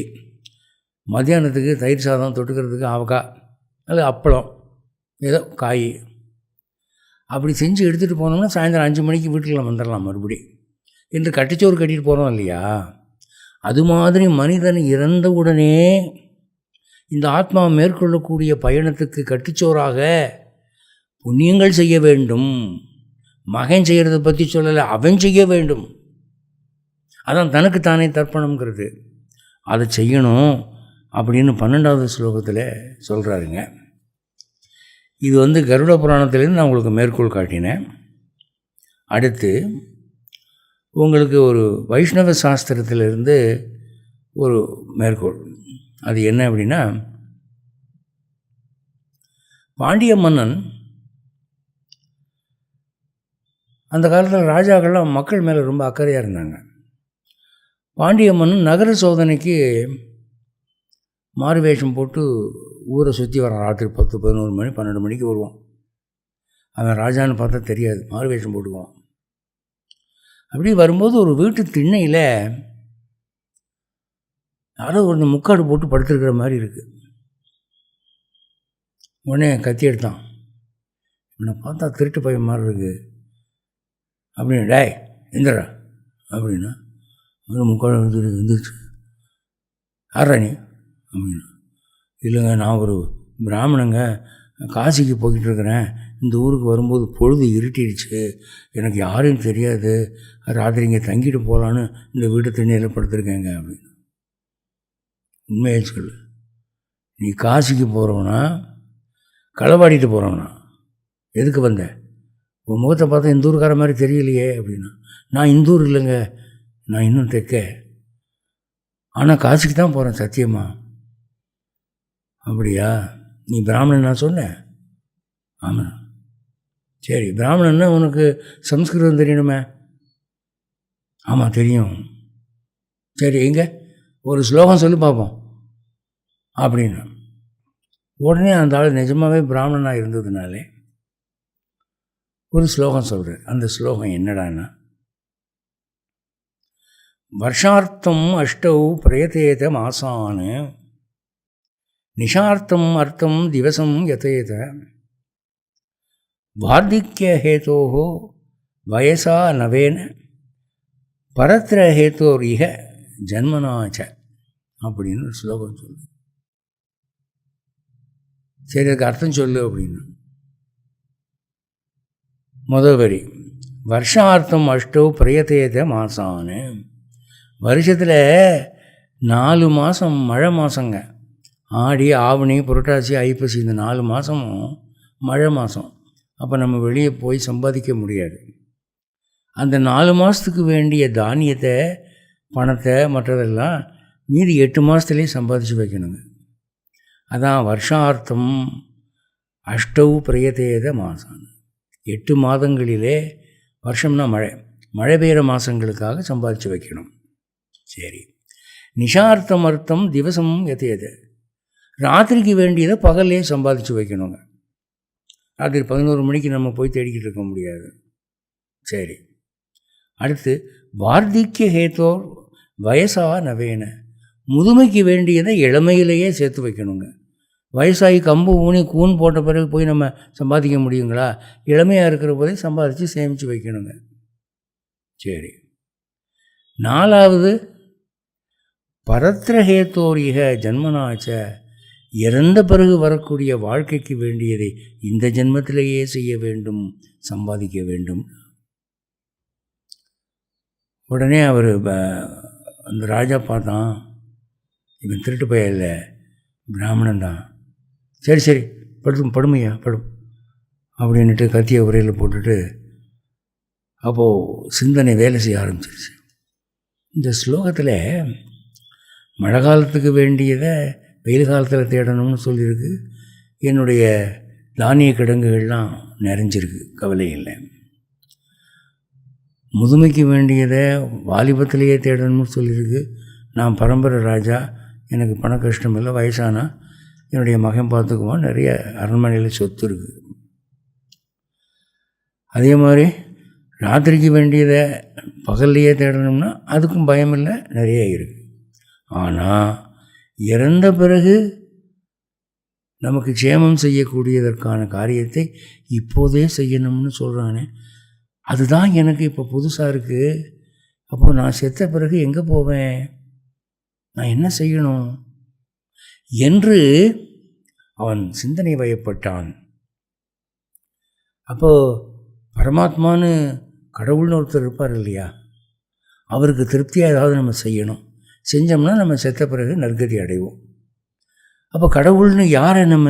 மத்தியானத்துக்கு தயிர் சாதம், தொட்டுக்கிறதுக்கு ஆவக்காய் அல்லது அப்பளம், ஏதோ காய், அப்படி செஞ்சு எடுத்துகிட்டு போனோம்னா சாயந்தரம் 5 மணிக்கு வீட்டுக்குள்ள வந்துடலாம் மறுபடி என்று கட்டிச்சோறு கட்டிட்டு போகிறோம் இல்லையா. அது மாதிரி மனிதன் இறந்தவுடனே இந்த ஆத்மா மேற்கொள்ளக்கூடிய பயணத்துக்கு கட்டிச்சோறாக புண்ணியங்கள் செய்ய வேண்டும். மகன் செய்கிறத பற்றி சொல்லலை, அவன் செய்ய வேண்டும். அதான் தனக்குத்தானே தர்ப்பணம்ங்கிறது, அதை செய்யணும் அப்படின்னு 12வது ஸ்லோகத்தில் சொல்கிறாருங்க. இது கருட புராணத்திலேருந்து நான் உங்களுக்கு மேற்கோள் காட்டினேன். அடுத்து உங்களுக்கு ஒரு வைஷ்ணவ சாஸ்திரத்திலிருந்து ஒரு மேற்கோள். அது என்ன அப்படின்னா, பாண்டிய மன்னன் அந்த காலத்தில் ராஜாக்கள்லாம் மக்கள் மேலே ரொம்ப அக்கறையாக இருந்தாங்க. பாண்டிய மன்னன் நகர சோதனைக்கு மாறுவேஷம் போட்டு ஊரை சுற்றி வரான். ராத்திரி 10, 11 மணி 12 மணிக்கு வருவான். அவன் ராஜான்னு பார்த்தா தெரியாது, மாறுவேஷம் போட்டுக்குவான். அப்படி வரும்போது ஒரு வீட்டு திண்ணையில் யாரோ ஒரு முக்காடு போட்டு படுத்துருக்கிற மாதிரி இருக்குது. உடனே கத்தி எடுத்தான். இவனை பார்த்தா திருட்டு பையன் மாதிரி இருக்குது அப்படின்னு, டேய் எந்திரா அப்படின்னா, முக்காடு எந்திரிச்சு, யாரா நீ அப்படின்னா, இல்லைங்க நான் ஒரு பிராமணங்க, காசிக்கு போய்கிட்டு இருக்கிறேன், இந்த ஊருக்கு வரும்போது பொழுது இருட்டிடுச்சு, எனக்கு யாருன்னு தெரியாது, ராத்திரி இங்கே தங்கிட்டு போகலான்னு இந்த வீட்டு திண்ணையில் படுத்துருக்கேங்க அப்படின்னு. உண்மையை சொல்லு, நீ காசிக்கு போகிறவனா களவாடிட்டு போகிறவனா, எதுக்கு வந்த? உன் முகத்தை பார்த்தா இந்த ஊருக்கார மாதிரி தெரியலையே அப்படின்னா, நான் இந்த ஊர் இல்லைங்க, நான் இன்னும் தெற்க, ஆனால் காசிக்கு தான் போகிறேன் சத்தியமா. அப்படியா, நீ பிராமணன் நான் சொன்னேன்? ஆமாம். சரி, பிராமணன்னா உனக்கு சம்ஸ்கிருதம் தெரியணுமே? ஆமாம் தெரியும். சரி, எங்கே ஒரு ஸ்லோகம் சொல்லி பார்ப்போம் அப்படின்னு. உடனே அந்த ஆள் நிஜமாகவே பிராமணனாக இருந்ததுனாலே ஒரு ஸ்லோகம் சொல்கிறேன். அந்த ஸ்லோகம் என்னடான்னா, வருஷார்த்தம் அஷ்டௌ பிரயதேத மாசான் நிஷார்த்தம் அர்த்தம் திவசம் யதேத வார்த்திக்ய ஹேதோஹோ வயசா நவேன பரத்ர ஹேதோர் இக ஜன்மனாச்ச அப்படின்னு ஒரு ஸ்லோகம் சொல்லு. சரி, அதுக்கு அர்த்தம் சொல்லு அப்படின்னு. முதல் வரி, வருஷார்த்தம் அஷ்டௌ பிரயதேத மாசான்னு. வருஷத்தில் 4 மாதம் மழை மாதங்க. ஆடி, ஆவணி, புரட்டாசி, ஐப்பசி, இந்த 4 மாதமும் மழை மாதம். அப்போ நம்ம வெளியே போய் சம்பாதிக்க முடியாது. அந்த 4 மாதத்துக்கு வேண்டிய தானியத்தை, பணத்தை, மற்றதெல்லாம் மீதி 8 மாதத்துலேயே சம்பாதிச்சு வைக்கணுங்க. அதான் வருஷார்த்தம் அஷ்டௌ பிரயதேத மாசான். 8 மாதங்களிலே, வருஷம்னா மழை பெய்கிற மாதங்களுக்காக சம்பாதிச்சு வைக்கணும். சரி, நிஷார்த்தம் அர்த்தம் திவசம் யதேத, ராத்திரிக்கு வேண்டியதை பகல்லே சம்பாதிச்சு வைக்கணுங்க. ராத்திரி 11 மணிக்கு நம்ம போய் தேடிக்கிட்டு இருக்க முடியாது. சரி, அடுத்து வார்த்திக்ய ஹேத்தோர் வயசா நவேன, முதுமைக்கு வேண்டியதை இளமையிலேயே சேர்த்து வைக்கணுங்க. வயசாகி கம்பு ஊனி கூன் போட்ட பிறகு போய் நம்ம சம்பாதிக்க முடியுங்களா? இளமையாக இருக்கிற போதே சம்பாதிச்சு சேமித்து வைக்கணுங்க. சரி, 4வது பரத்ரஹேத்தோரிக ஜன்மனாச்ச, இறந்த பிறகு வரக்கூடிய வாழ்க்கைக்கு வேண்டியதை இந்த ஜென்மத்திலேயே செய்ய வேண்டும், சம்பாதிக்க வேண்டும். உடனே அவர் அந்த ராஜா பார்த்தான், இவன் திருட்டு பையன் இல்லை, பிராமணன் தான். சரி சரி படுமையா படும் அப்படின்ட்டு கத்தியை உரையில் போட்டுட்டு அப்போது சிந்தனை வேலை செய்ய ஆரம்பிச்சிருச்சு. இந்த ஸ்லோகத்தில் மழை காலத்துக்கு வேண்டியதை வெயில் காலத்தில் தேடணும்னு சொல்லியிருக்கு. என்னுடைய தானிய கிடங்குகள்லாம் நிறைஞ்சிருக்கு, கவலை இல்லை. முதுமைக்கு வேண்டியதை வாலிபத்திலேயே தேடணும்னு சொல்லியிருக்கு. நான் பரம்பரை ராஜா, எனக்கு பண கஷ்டம் இல்லை, வயசானா என்னுடைய மகன் பார்த்துக்குவான், நிறைய அரண்மனையில் சொத்து இருக்குது. அதே மாதிரி ராத்திரிக்கு வேண்டியதை பகல்லையே தேடணும்னா அதுக்கும் பயம் இல்லை, நிறைய இருக்குது. ஆனால் இறந்த பிறகு நமக்கு க்ஷேமம் செய்யக்கூடியதற்கான காரியத்தை இப்போதே செய்யணும்னு சொல்கிறானே, அதுதான் எனக்கு இப்போ புதுசாக இருக்குது. அப்போது நான் செத்த பிறகு எங்கே போவேன், நான் என்ன செய்யணும் என்று அவன் சிந்தனை வயப்பட்டான். அப்போது பரமாத்மான்னு கடவுள்னு ஒருத்தர் இருப்பார் இல்லையா, அவருக்கு திருப்தியாக ஏதாவது நம்ம செய்யணும். செஞ்சோம்னா நம்ம செத்த பிறகு நற்கதி அடைவோம். அப்போ கடவுள்னு யாரை நம்ம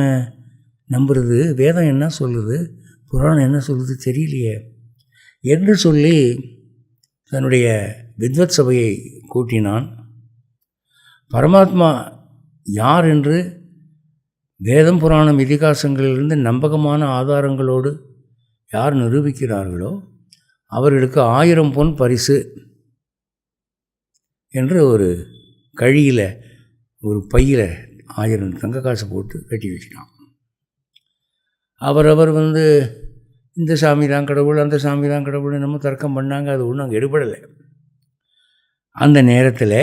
நம்புறது, வேதம் என்ன சொல்லுது, புராணம் என்ன சொல்லுது தெரியலையே என்று சொல்லி தன்னுடைய வித்வத் சபையை கூட்டினான். பரமாத்மா யார் என்று வேதம் புராணம் இதிகாசங்களிலிருந்து நம்பகமான ஆதாரங்களோடு யார் நிரூபிக்கிறார்களோ அவர்களுக்கு 1000 பொன் பரிசு என்று ஒரு கழியில் ஒரு பையில் 1000 தங்க காசு போட்டு கட்டி வச்சிட்டான். அவரவர் இந்த சாமி தான் கடவுள், அந்த சாமி தான் கடவுள் நம்ம தர்க்கம் பண்ணாங்க. அது ஒன்றும் அங்கே எடுபடலை. அந்த நேரத்தில்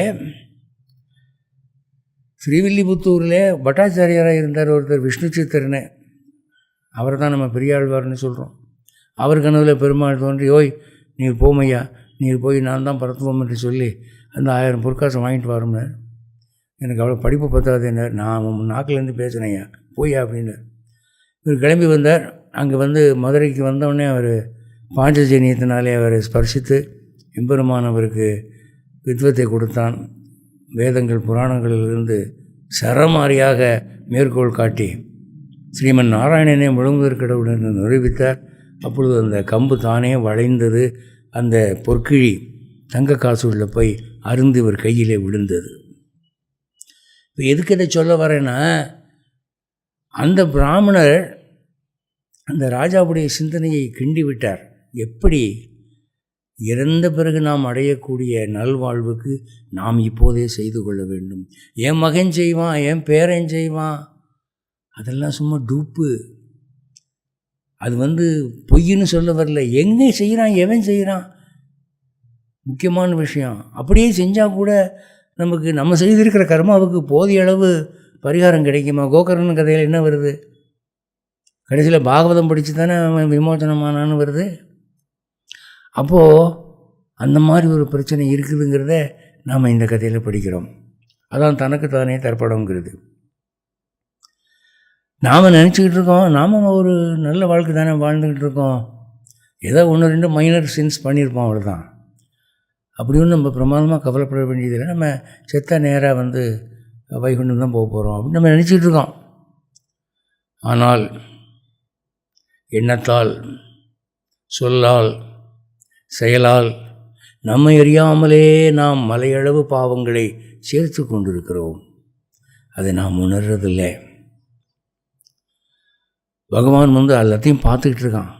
ஸ்ரீவில்லிபுத்தூரில் பட்டாச்சாரியாராக இருந்தார் ஒருத்தர், விஷ்ணு சித்தர்னு. அவரை தான் நம்ம பெரியாழ்வார்னு சொல்கிறோம். அவர் கனவுல பெருமாள் தோன்றி, ஓய் நீர் போமையா, நீர் போய் நான் தான் பரத்துவோம் என்று சொல்லி அந்த 1000 பொற்காசம் வாங்கிட்டு வரோம்னு. எனக்கு அவ்வளோ படிப்பு பத்தாது என்ன, நான் நாக்கிலேருந்து பேசினேயா போயா அப்படின்னு. இவர் கிளம்பி வந்தார். அங்கே மதுரைக்கு வந்தவுடனே அவர் பாஞ்சஜன்யத்தினாலே அவரை ஸ்பர்சித்து எம்பெருமானவருக்கு வித்வத்தை கொடுத்தான். வேதங்கள் புராணங்களிலிருந்து சரமாரியாக மேற்கோள் காட்டி ஸ்ரீமன் நாராயணனே முழுமுதற் கடவுள் என்று நிரூபித்தார். அப்பொழுது அந்த கம்பு தானே வளைந்தது. அந்த பொற்கிழி தங்க காசு உள்ள போய் அருந்து இவர் கையிலே விழுந்தது. இப்போ எதுக்கு இதை சொல்ல வரேன்னா, அந்த பிராமணர் அந்த ராஜாவுடைய சிந்தனையை கிண்டி விட்டார். எப்படி இறந்த பிறகு நாம் அடையக்கூடிய நல்வாழ்வுக்கு நாம் இப்போதே செய்து கொள்ள வேண்டும். என் மகன் செய்வான், என் பேரன் செய்வான், அதெல்லாம் சும்மா டூப்பு. அது பொய்ன்னு சொல்ல வரல. எங்கே செய்கிறான், எவன் செய்கிறான், முக்கியமான விஷயம். அப்படியே செஞ்சால் கூட நமக்கு நம்ம செய்திருக்கிற கர்மாவுக்கு போதிய அளவு பரிகாரம் கிடைக்குமா? கோகர்ணன் கதையில் என்ன வருது, கடைசியில் பாகவதம் படித்து தானே அவன் விமோச்சனமானான்னு வருது. அப்போது அந்த மாதிரி ஒரு பிரச்சனை இருக்குதுங்கிறத நாம் இந்த கதையில் படிக்கிறோம். அதான் தனக்கு தானே தர்ப்பணங்கிறது. நாம் நினச்சிக்கிட்டு இருக்கோம், நாம் ஒரு நல்ல வாழ்க்கை தானே வாழ்ந்துக்கிட்டு இருக்கோம், ஏதோ 1-2 மைனர் சின்ஸ் பண்ணியிருப்போம், அவ்வளோதான். அப்படி ஒன்றும் நம்ம பிரமாதமாக கவலைப்பட வேண்டியதில்லை. நம்ம செத்த நேராக வைகுண்டம் தான் போக போகிறோம் அப்படின்னு நம்ம நினச்சிக்கிட்டு இருக்கோம். ஆனால் எண்ணத்தால், சொல்லால், செயலால் நம்மை அறியாமலே நாம் மலையளவு பாவங்களை சேர்த்து கொண்டிருக்கிறோம். அதை நாம் உணர்றதில்லை. பகவான் எல்லாத்தையும் பார்த்துக்கிட்டு இருக்கான்.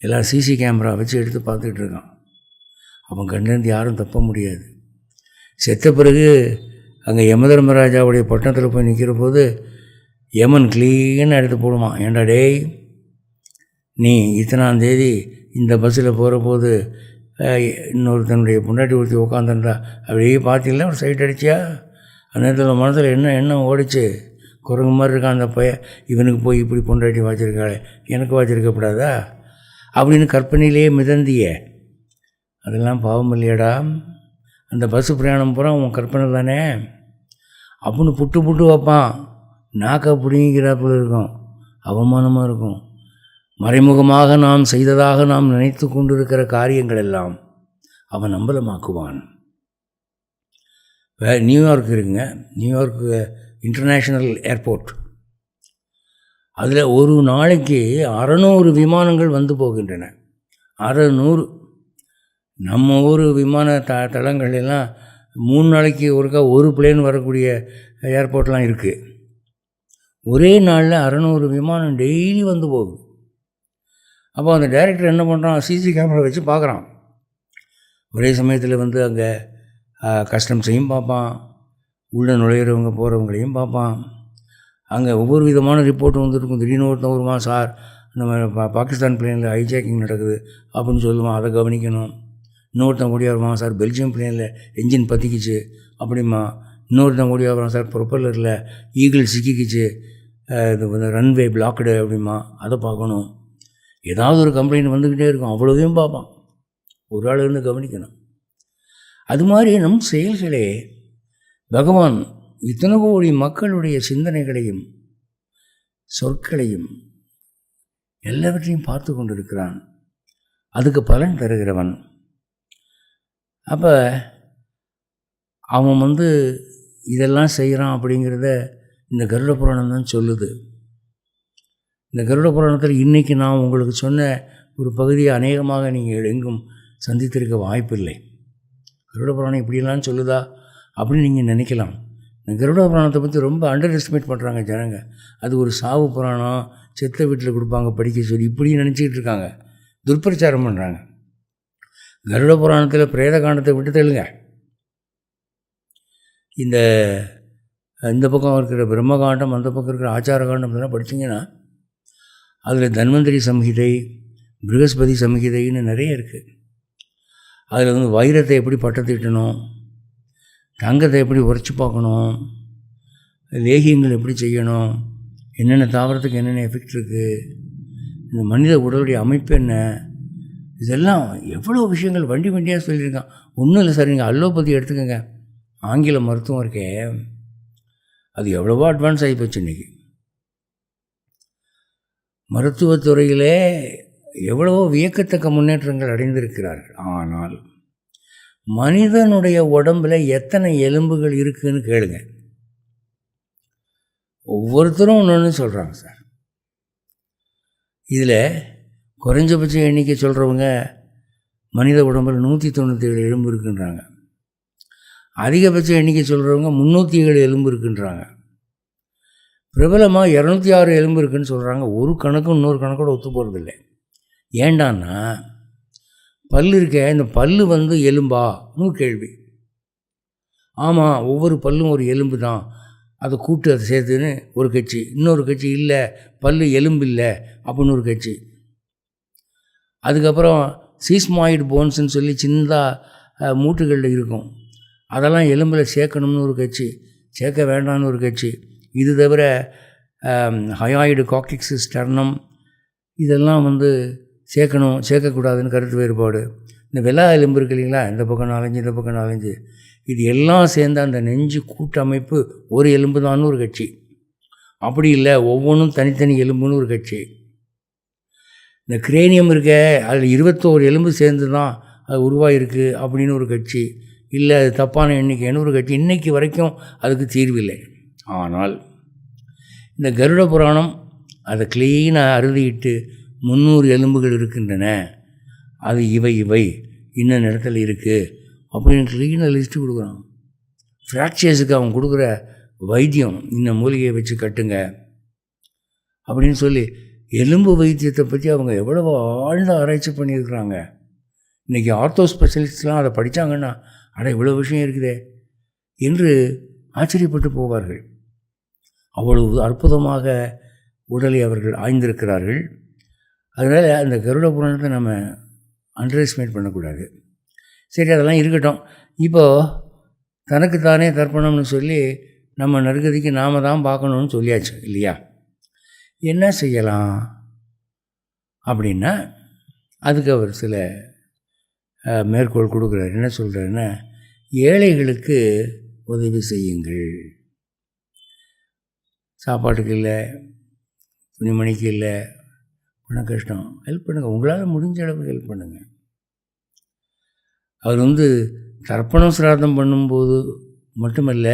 எல்லாம் சிசி கேமரா வச்சு எடுத்து பார்த்துக்கிட்டு இருக்கான். அவன் கண்டிருந்து யாரும் தப்ப முடியாது. செத்த பிறகு அங்கே யமதர்மராஜாவுடைய பட்டணத்தில் போய் நிற்கிற போது யமன் க்ளீனாக எடுத்து போடுவான். ஏண்டா டேய், நீ இத்தனாம் தேதி இந்த பஸ்ஸில் போகிற போது இன்னொருத்தனுடைய பொண்டாட்டி ஒருத்தி உட்காந்துருந்தா அப்படியே பார்த்தீங்களா, ஒரு சைட் அடிச்சியா, அந்த நேரத்தில் மனசில் என்ன ஓடிச்சு, குரங்கு மாதிரி இருக்கான் அந்த பையன், இவனுக்கு போய் இப்படி பொண்டாட்டி வாச்சிருக்காளே, எனக்கு வாச்சிருக்கப்படாதா அப்படின்னு கற்பனையிலே மிதந்திய. அதெல்லாம் பாவம் இல்லையடா. அந்த பஸ்ஸு பிரயாணம் பூரா உன் கற்பனை தானே அப்படின்னு புட்டு வைப்பான். நாக்க பிடிங்கிறாப்புல இருக்கும், அவமானமாக இருக்கும். மறைமுகமாக நாம் செய்ததாக நாம் நினைத்து கொண்டிருக்கிற காரியங்கள் எல்லாம் அவன் அம்பலமாக்குவான். இப்போ நியூயார்க் இருக்குங்க, நியூயார்க் இன்டர்நேஷ்னல் ஏர்போர்ட். அதில் ஒரு நாளைக்கு 600 விமானங்கள் வந்து போகின்றன. 600. நம்ம ஊர் விமான தளங்கள் எல்லாம் 3 நாளைக்கு ஒருக்கா ஒரு பிளேன் வரக்கூடிய ஏர்போர்ட்லாம் இருக்குது. ஒரே நாளில் 600 விமானம் டெய்லி வந்து போகுது. அப்போ அந்த டைரக்டர் என்ன பண்ணுறான், சிசி கேமரா வச்சு பார்க்குறான். ஒரே சமயத்தில் வந்து அங்கே கஸ்டம்ஸையும் பார்ப்பான், உள்ளே நுழையிறவங்க போகிறவங்களையும் பார்ப்பான். அங்கே ஒவ்வொரு விதமான ரிப்போர்ட்டும் வந்துருக்கும். திடீர்னு ஒருத்தன் வருவான், சார் நம்ம பாகிஸ்தான் பிளேனில் ஹைஜாக்கிங் நடக்குது அப்படின்னு சொல்லுவான், அதை கவனிக்கணும். இன்னொருத்தன் கூடிய வருவான், சார் பெல்ஜியம் பிளேனில் என்ஜின் பற்றிக்கிச்சு அப்படிமா. இன்னொருத்தன் கூடிய வருவான், சார் ப்ரொப்பல்லரில் ஈகிள் சிக்கிக்கிச்சு, இது வந்து ரன்வே பிளாக்டு அப்படிமா, அதை பார்க்கணும். ஏதாவது ஒரு கம்ப்ளைண்ட் வந்துக்கிட்டே இருக்கும், அவ்வளோதையும் பார்ப்பான். ஒரு ஆள் இருந்து கவனிக்கணும். அது மாதிரி நம் செயல்களே பகவான் இத்தனை கோடி மக்களுடைய சிந்தனைகளையும் சொற்களையும் எல்லாவற்றையும் பார்த்து கொண்டிருக்கிறான். அதுக்கு பலன் தருகிறவன். அப்போ அவன் வந்து இதெல்லாம் செய்கிறான் அப்படிங்கிறத இந்த கருட புராணம் தான் சொல்லுது. இந்த கருட புராணத்தில் இன்றைக்கி நான் உங்களுக்கு சொன்ன ஒரு பகுதியை அநேகமாக நீங்கள் எங்கும் சந்தித்திருக்க வாய்ப்பில்லை. கருட புராணம் இப்படிலாம் சொல்லுதா அப்படின்னு நீங்கள் நினைக்கலாம். இந்த கருட புராணத்தை பற்றி ரொம்ப அண்டர் எஸ்டிமேட் பண்ணுறாங்க ஜனங்க. அது ஒரு சாவு புராணம், செத்த வீட்டில் கொடுப்பாங்க படிக்க சொல்லி இப்படி நினச்சிக்கிட்டு இருக்காங்க, துர்பிரச்சாரம் பண்ணுறாங்க. கருட புராணத்தில் பிரேத காண்டத்தை விட்டு தள்ளுங்க. இந்த பக்கம் இருக்கிற பிரம்மகாண்டம், அந்த பக்கம் இருக்கிற ஆச்சார காண்டம் இதெல்லாம் படித்தீங்கன்னா அதில் தன்வந்திரி சம்ஹிதை, ப்ரகஸ்பதி சம்ஹிதைன்னு நிறைய இருக்குது. அதில் வந்து வைரத்தை எப்படி பட்டத்திட்டணும், தங்கத்தை எப்படி உரைச்சி பார்க்கணும், லேகியங்கள் எப்படி செய்யணும், என்னென்ன தாவரத்துக்கு என்னென்ன எஃபெக்ட் இருக்குது, இந்த மனித உடலுடைய அமைப்பு என்ன, இதெல்லாம் எவ்வளோ விஷயங்கள் வண்டி வண்டியாக சொல்லியிருக்கான். ஒன்றும் இல்லை சார், நீங்கள் அலோபதி எடுத்துக்கோங்க, ஆங்கில மருத்துவம் இருக்கே, அது எவ்வளவோ அட்வான்ஸ் ஆகி போச்சு. இன்றைக்கி மருத்துவத்துறையிலே எவ்வளவோ வியக்கத்தக்க முன்னேற்றங்கள் அடைந்திருக்கிறார்கள். ஆனால் மனிதனுடைய உடம்பில் எத்தனை எலும்புகள் இருக்குதுன்னு கேளுங்க. ஒவ்வொருத்தரும் ஒன்று சொல்கிறாங்க சார். இதில் குறைஞ்சபட்ச எண்ணிக்கை சொல்கிறவங்க மனித உடம்பில் 197 எலும்பு இருக்குன்றாங்க. அதிகபட்ச எண்ணிக்கை சொல்கிறவங்க 307 எலும்பு இருக்குன்றாங்க. பிரபலமாக 206 எலும்பு இருக்குதுன்னு சொல்கிறாங்க. ஒரு கணக்கும் இன்னொரு கணக்கோட ஒத்து போகிறதில்லை. ஏண்டான்னா பல் இருக்க, இந்த பல் வந்து எலும்பான்னு கேள்வி. ஆமாம், ஒவ்வொரு பல்லும் ஒரு எலும்பு தான், அதை கூட்டு அதை சேர்த்துன்னு ஒரு கட்சி. இன்னொரு கட்சி இல்லை, பல் எலும்பு இல்லை அப்படின்னு ஒரு கட்சி. அதுக்கப்புறம் சீஸ்மாய்டு போன்ஸ்ன்னு சொல்லி சின்னதாக மூட்டுகளில் இருக்கும், அதெல்லாம் எலும்பில் சேர்க்கணும்னு ஒரு கட்சி, சேர்க்க வேண்டாம்னு ஒரு கட்சி. இது தவிர ஹயாய்டு காக்கிக்ஸ் ஸ்டர்னம் இதெல்லாம் வந்து சேர்க்கணும் சேர்க்கக்கூடாதுன்னு கருத்து வேறுபாடு. இந்த வெள்ளா எலும்பு இருக்கு இல்லைங்களா, இந்த பக்கம் 4, இந்த பக்கம் 4, இது எல்லாம் சேர்ந்த அந்த நெஞ்சு கூட்டமைப்பு ஒரு எலும்பு தான் ஒரு கட்சி. அப்படி இல்லை, ஒவ்வொன்றும் தனித்தனி எலும்புன்னு ஒரு கட்சி. இந்த கிரேனியம் இருக்க, அதில் 21 எலும்பு சேர்ந்து தான் அது உருவாகிருக்கு அப்படின்னு ஒரு கட்சி. இல்லை, அது தப்பான எண்ணிக்கைன்னு ஒரு கட்சி. இன்றைக்கி வரைக்கும் அதுக்கு தீர்வில்லை. ஆனால் இந்த கருட புராணம் அதை க்ளீனாக அறுதிட்டு 300 எலும்புகள் இருக்கின்றன, அது இவை இன்னும் இடத்துல இருக்குது அப்படின்னு க்ளீனாக லிஸ்ட்டு கொடுக்குறான். ஃப்ராக்சர்ஸுக்கு அவன் கொடுக்குற வைத்தியம், இந்த மூலிகையை வச்சு கட்டுங்க அப்படின்னு சொல்லி எலும்பு வைத்தியத்தை பற்றி அவங்க எவ்வளோ ஆழ்ந்த ஆராய்ச்சி பண்ணியிருக்கிறாங்க. இன்றைக்கி ஆர்த்தோ ஸ்பெஷலிஸ்ட்லாம் அதை படித்தாங்கன்னா, அட இவ்வளோ விஷயம் இருக்குதே என்று ஆச்சரியப்பட்டு போவார்கள். அவ்வளவு அற்புதமாக உடலை அவர்கள் ஆய்ந்திருக்கிறார்கள். அதனால் அந்த கருட புராணத்தை நம்ம அண்டர் எஸ்டிமேட் பண்ணக்கூடாது. சரி, அதெல்லாம் இருக்கட்டும். இப்போது தனக்குத்தானே தர்ப்பணம்னு சொல்லி நம்ம நற்கதிக்கு நாம் தான் பார்க்கணுன்னு சொல்லியாச்சு இல்லையா? என்ன செய்யலாம் அப்படின்னா, அதுக்கு அவர் சில மேற்கோள் கொடுக்குறார். என்ன சொல்கிறாருன்னா, ஏழைகளுக்கு உதவி செய்யுங்கள். சாப்பாட்டுக்கு இல்லை, துணிமணிக்கு இல்லை, பண கஷ்டம், ஹெல்ப் பண்ணுங்கள். உங்களால் முடிஞ்ச அளவுக்கு ஹெல்ப் பண்ணுங்கள். அவர் தர்ப்பணம் சிராதம் பண்ணும்போது மட்டுமல்ல,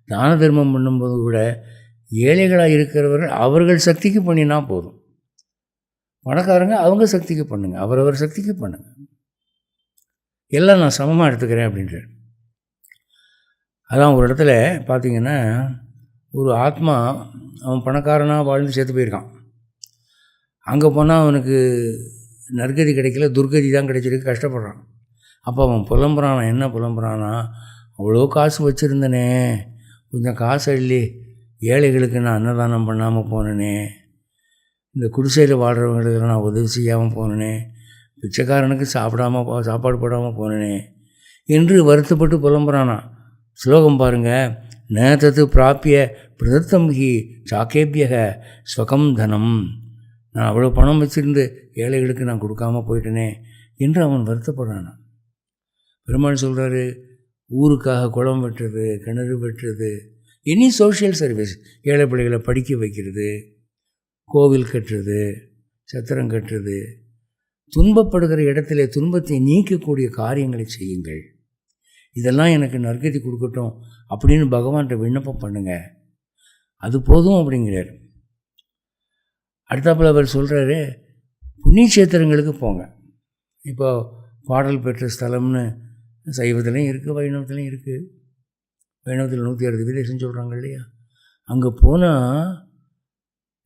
தான தர்மம் பண்ணும்போது கூட ஏழைகளாக இருக்கிறவர்கள் அவர்கள் சக்திக்கு பண்ணினா போதும். பணக்காரங்க அவங்க சக்திக்கு பண்ணுங்கள், அவரவர் சக்திக்கு பண்ணுங்கள், எல்லாம் நான் சமமாக எடுத்துக்கிறேன் அப்படின்றார். அதான் ஒரு இடத்துல பார்த்திங்கன்னா, ஒரு ஆத்மா அவன் பணக்காரனாக வாழ்ந்து சேர்த்து போயிருக்கான். அங்கே போனால் அவனுக்கு நற்கதி கிடைக்கல, துர்கதி தான் கிடைச்சிருக்கு, கஷ்டப்படுறான். அப்போ அவன் புலம்புறானா, என்ன புலம்புறானா, அவ்வளோ காசு வச்சுருந்தனே, கொஞ்சம் காசு அள்ளி ஏழைகளுக்கு நான் அன்னதானம் பண்ணாமல் போனேனே, இந்த குடிசையில் வாழ்கிறவங்களுக்கு நான் உதவி செய்யாமல் போனேனே, பிச்சைக்காரனுக்கு சாப்பாடு போடாமல் போனேனே என்று வருத்தப்பட்டு புலம்புறானா. ஸ்லோகம் பாருங்கள், நேதத்து பிராப்பிய பிரதத்தம் ஹி சாக்கேபியக ஸ்வகம் தனம், நான் அவ்வளோ பணம் வச்சுருந்து ஏழைகளுக்கு நான் கொடுக்காமல் போயிட்டேனே என்று அவன் வருத்தப்படுறான். பெருமாள் சொல்கிறாரு, ஊருக்காக குளம் வெட்டுறது, கிணறு வெட்டுறது, எனி சோஷியல் சர்வீஸ், ஏழை பிள்ளைகளை படிக்க வைக்கிறது, கோவில் கட்டுறது, சத்திரம் கட்டுறது, துன்பப்படுகிற இடத்துல துன்பத்தை நீக்கக்கூடிய காரியங்களை செய்யுங்கள், இதெல்லாம் எனக்கு நற்கதி கொடுக்கட்டும் அப்படின்னு பகவான்கிட்ட விண்ணப்பம் பண்ணுங்கள், அது போதும் அப்படிங்கிறார். அடுத்தாப்பில் அவர் சொல்கிறாரு, புண்ணிய கஷேத்திரங்களுக்கு போங்க. இப்போ பாடல் பெற்ற ஸ்தலம்னு சைவத்துலேயும் இருக்குது, வைணவத்துலேயும் இருக்குது. வைணவத்தில் 106 விதேசம் சொல்கிறாங்க இல்லையா, அங்கே போனால்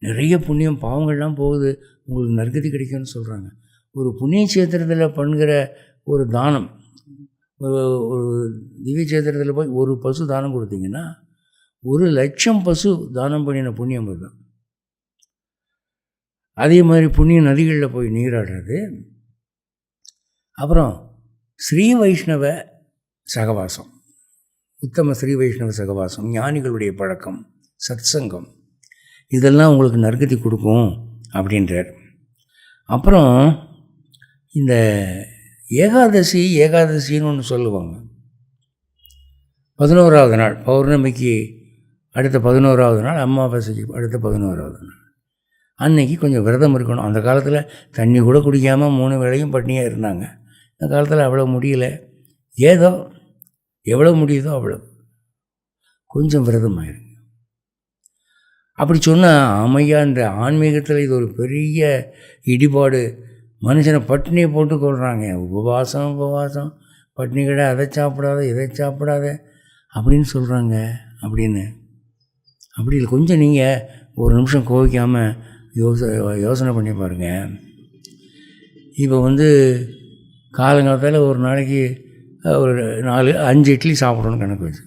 நிறைய புண்ணியம் பாவங்கள்லாம் போகுது, உங்களுக்கு நற்கதி கிடைக்கும்னு சொல்கிறாங்க. ஒரு புண்ணிய கஷேத்திரத்தில் பண்ணுகிற ஒரு தானம், ஒரு திவ்ய கஷேத்திரத்தில் போய் ஒரு பசு தானம் கொடுத்தீங்கன்னா 1,00,000 பசு தானம் பண்ணின புண்ணியம் வருது. அதே மாதிரி புண்ணிய நதிகளில் போய் நீராடுறது. அப்புறம் ஸ்ரீ வைஷ்ணவ சகவாசம், உத்தம ஸ்ரீ வைஷ்ணவ சகவாசம், ஞானிகளுடைய பழக்கம், சத்சங்கம், இதெல்லாம் உங்களுக்கு நற்கதி கொடுக்கும் அப்படின்றார். அப்புறம் இந்த ஏகாதசின்னு ஒன்று சொல்லுவாங்க. 11ஆவது நாள், பௌர்ணமிக்கு அடுத்த 11ஆவது நாள், அமாவாசைக்கு அடுத்த 11ஆவது நாள், அன்னைக்கு கொஞ்சம் விரதம் இருக்கணும். அந்த காலத்தில் தண்ணி கூட குடிக்காமல் 3 வேளையும் பட்னியாக இருந்தாங்க. இந்த காலத்தில் அவ்வளோ முடியல, ஏதோ எவ்வளோ முடியுதோ அவ்வளோ கொஞ்சம் விரதமாயிருங்க. அப்படி சொன்னால் ஆமையா, இந்த ஆன்மீகத்தில் இது ஒரு பெரிய இடிபாடு. மனுஷனை பட்டினியை போட்டு கொள்கிறாங்க. உபவாசம் பட்டினி கடை, அதை சாப்பிடாத இதை சாப்பிடாத அப்படின்னு சொல்கிறாங்க. அப்படி இல்லை, கொஞ்சம் நீங்கள் ஒரு நிமிஷம் கோவிக்காமல் யோசனை பண்ணி பாருங்கள். இப்போ காலங்காலத்தில் ஒரு நாளைக்கு ஒரு 4-5 இட்லி சாப்பிடணும்னு கணக்கு வச்சு,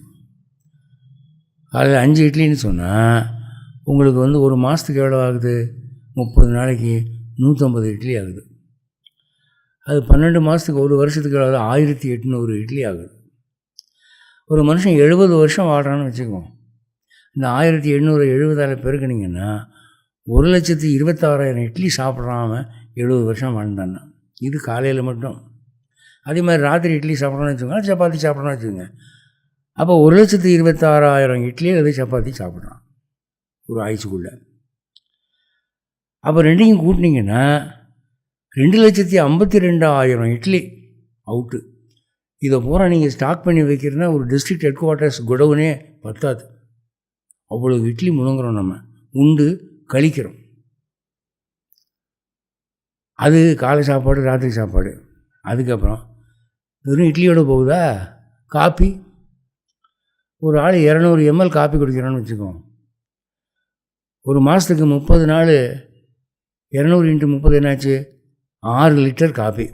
காலையில் 5 இட்லின்னு சொன்னால் உங்களுக்கு ஒரு மாதத்துக்கு எவ்வளோ ஆகுது? 30 நாளைக்கு 150 இட்லி ஆகுது. அது 12 மாதத்துக்கு, ஒரு வருஷத்துக்கு எவ்வளோ? 1800 இட்லி ஆகுது. ஒரு மனுஷன் 70 வருஷம் வாழ்கிறான்னு வச்சுக்குவோம். இந்த 1800 70ஆல் பெருக்கினீங்கன்னா 1,26,000 இட்லி சாப்பிட்றாம 70 வருஷம் வாழ்ந்தான்னா, இது காலையில் மட்டும். அதே மாதிரி ராத்திரி இட்லி சாப்பிட்றோன்னு வச்சுக்கோங்க, சப்பாத்தி சாப்பிட்றோன்னு வச்சுக்கோங்க, அப்போ 1,26,000 இட்லி அது சப்பாத்தி சாப்பிட்றான் ஒரு ஆயுசுக்குள்ளே. அப்போ ரெண்டையும் கூட்டினீங்கன்னா 2,52,000 இட்லி அவுட்டு. இதை பூரா நீங்கள் ஸ்டாக் பண்ணி வைக்கிறதுனா ஒரு டிஸ்ட்ரிக்ட் ஹெட் குவார்ட்டர்ஸ் குடவுனே பத்தாது. அவ்வளோ இட்லி முழுங்குறோம், நம்ம உண்டு கழிக்கிறோம். அது காலை சாப்பாடு, ராத்திரி சாப்பாடு. அதுக்கப்புறம் வெறும் இட்லியோடு போகுதா? காப்பி, ஒரு ஆள் 200 ml காப்பி குடிக்கிறோன்னு வச்சுக்கோங்க. ஒரு மாதத்துக்கு 30 நாள், 200 × 30 என்னாச்சு? 6 லிட்டர் காப்பி.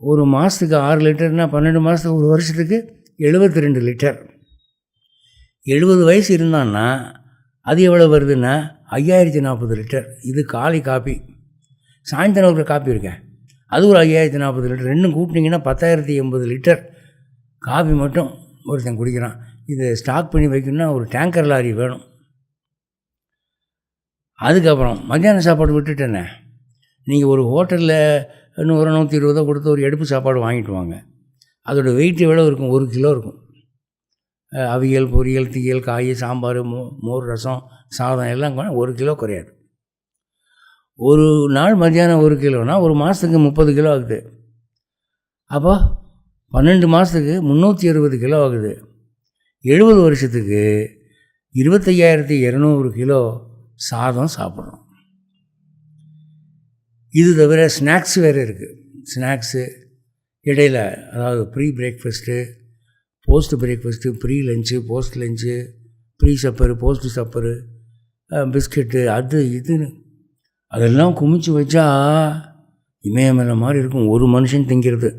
ஒரு மாதத்துக்கு 6 லிட்டர்னால் 12 மாதத்துக்கு, ஒரு வருஷத்துக்கு 72 லிட்டர். 70 வயசு இருந்தான்னா அது எவ்வளோ வருதுன்னா 5040 லிட்டர். இது காலை காப்பி. சாயந்தரம் ஒரு காப்பி இருக்கேன், அது ஒரு 5040 லிட்டர். ரெண்டும் கூட்டினீங்கன்னா 10,080 லிட்டர் காஃபி மட்டும் ஒருத்தன் குடிக்கிறான். இதை ஸ்டாக் பண்ணி வைக்கணும்னா ஒரு டேங்கர் லாரி வேணும். அதுக்கப்புறம் மத்தியான சாப்பாடு விட்டுட்டேனே, நீங்கள் ஒரு ஹோட்டலில் 100-120 கொடுத்து ஒரு எடுப்பு சாப்பாடு வாங்கிட்டு வாங்க, அதோடய வெயிட் எவ்வளோ இருக்கும்? 1 கிலோ இருக்கும். அவியல், பொரியல், தீயல், காய், சாம்பார், மோர், ரசம், சாதம் எல்லாம் 1 கிலோ குறையாது. ஒரு நாள் மத்தியானம் 1 கிலோனா ஒரு மாதத்துக்கு 30 கிலோ ஆகுது. அப்போ 12 மாதத்துக்கு 360 கிலோ ஆகுது. 70 வருஷத்துக்கு 25,200 கிலோ சாதம் சாப்பிட்றோம். இது தவிர ஸ்நாக்ஸ் வேறு இருக்குது. ஸ்நாக்ஸு இடையில், அதாவது pre breakfast, post breakfast, pre lunch, post lunch, pre supper, post supper, biscuit, அது இதுன்னு அதெல்லாம் குமிச்சு வச்சா இமயமலை மாதிரி இருக்கும் ஒரு மனுஷன் திங்கிறது.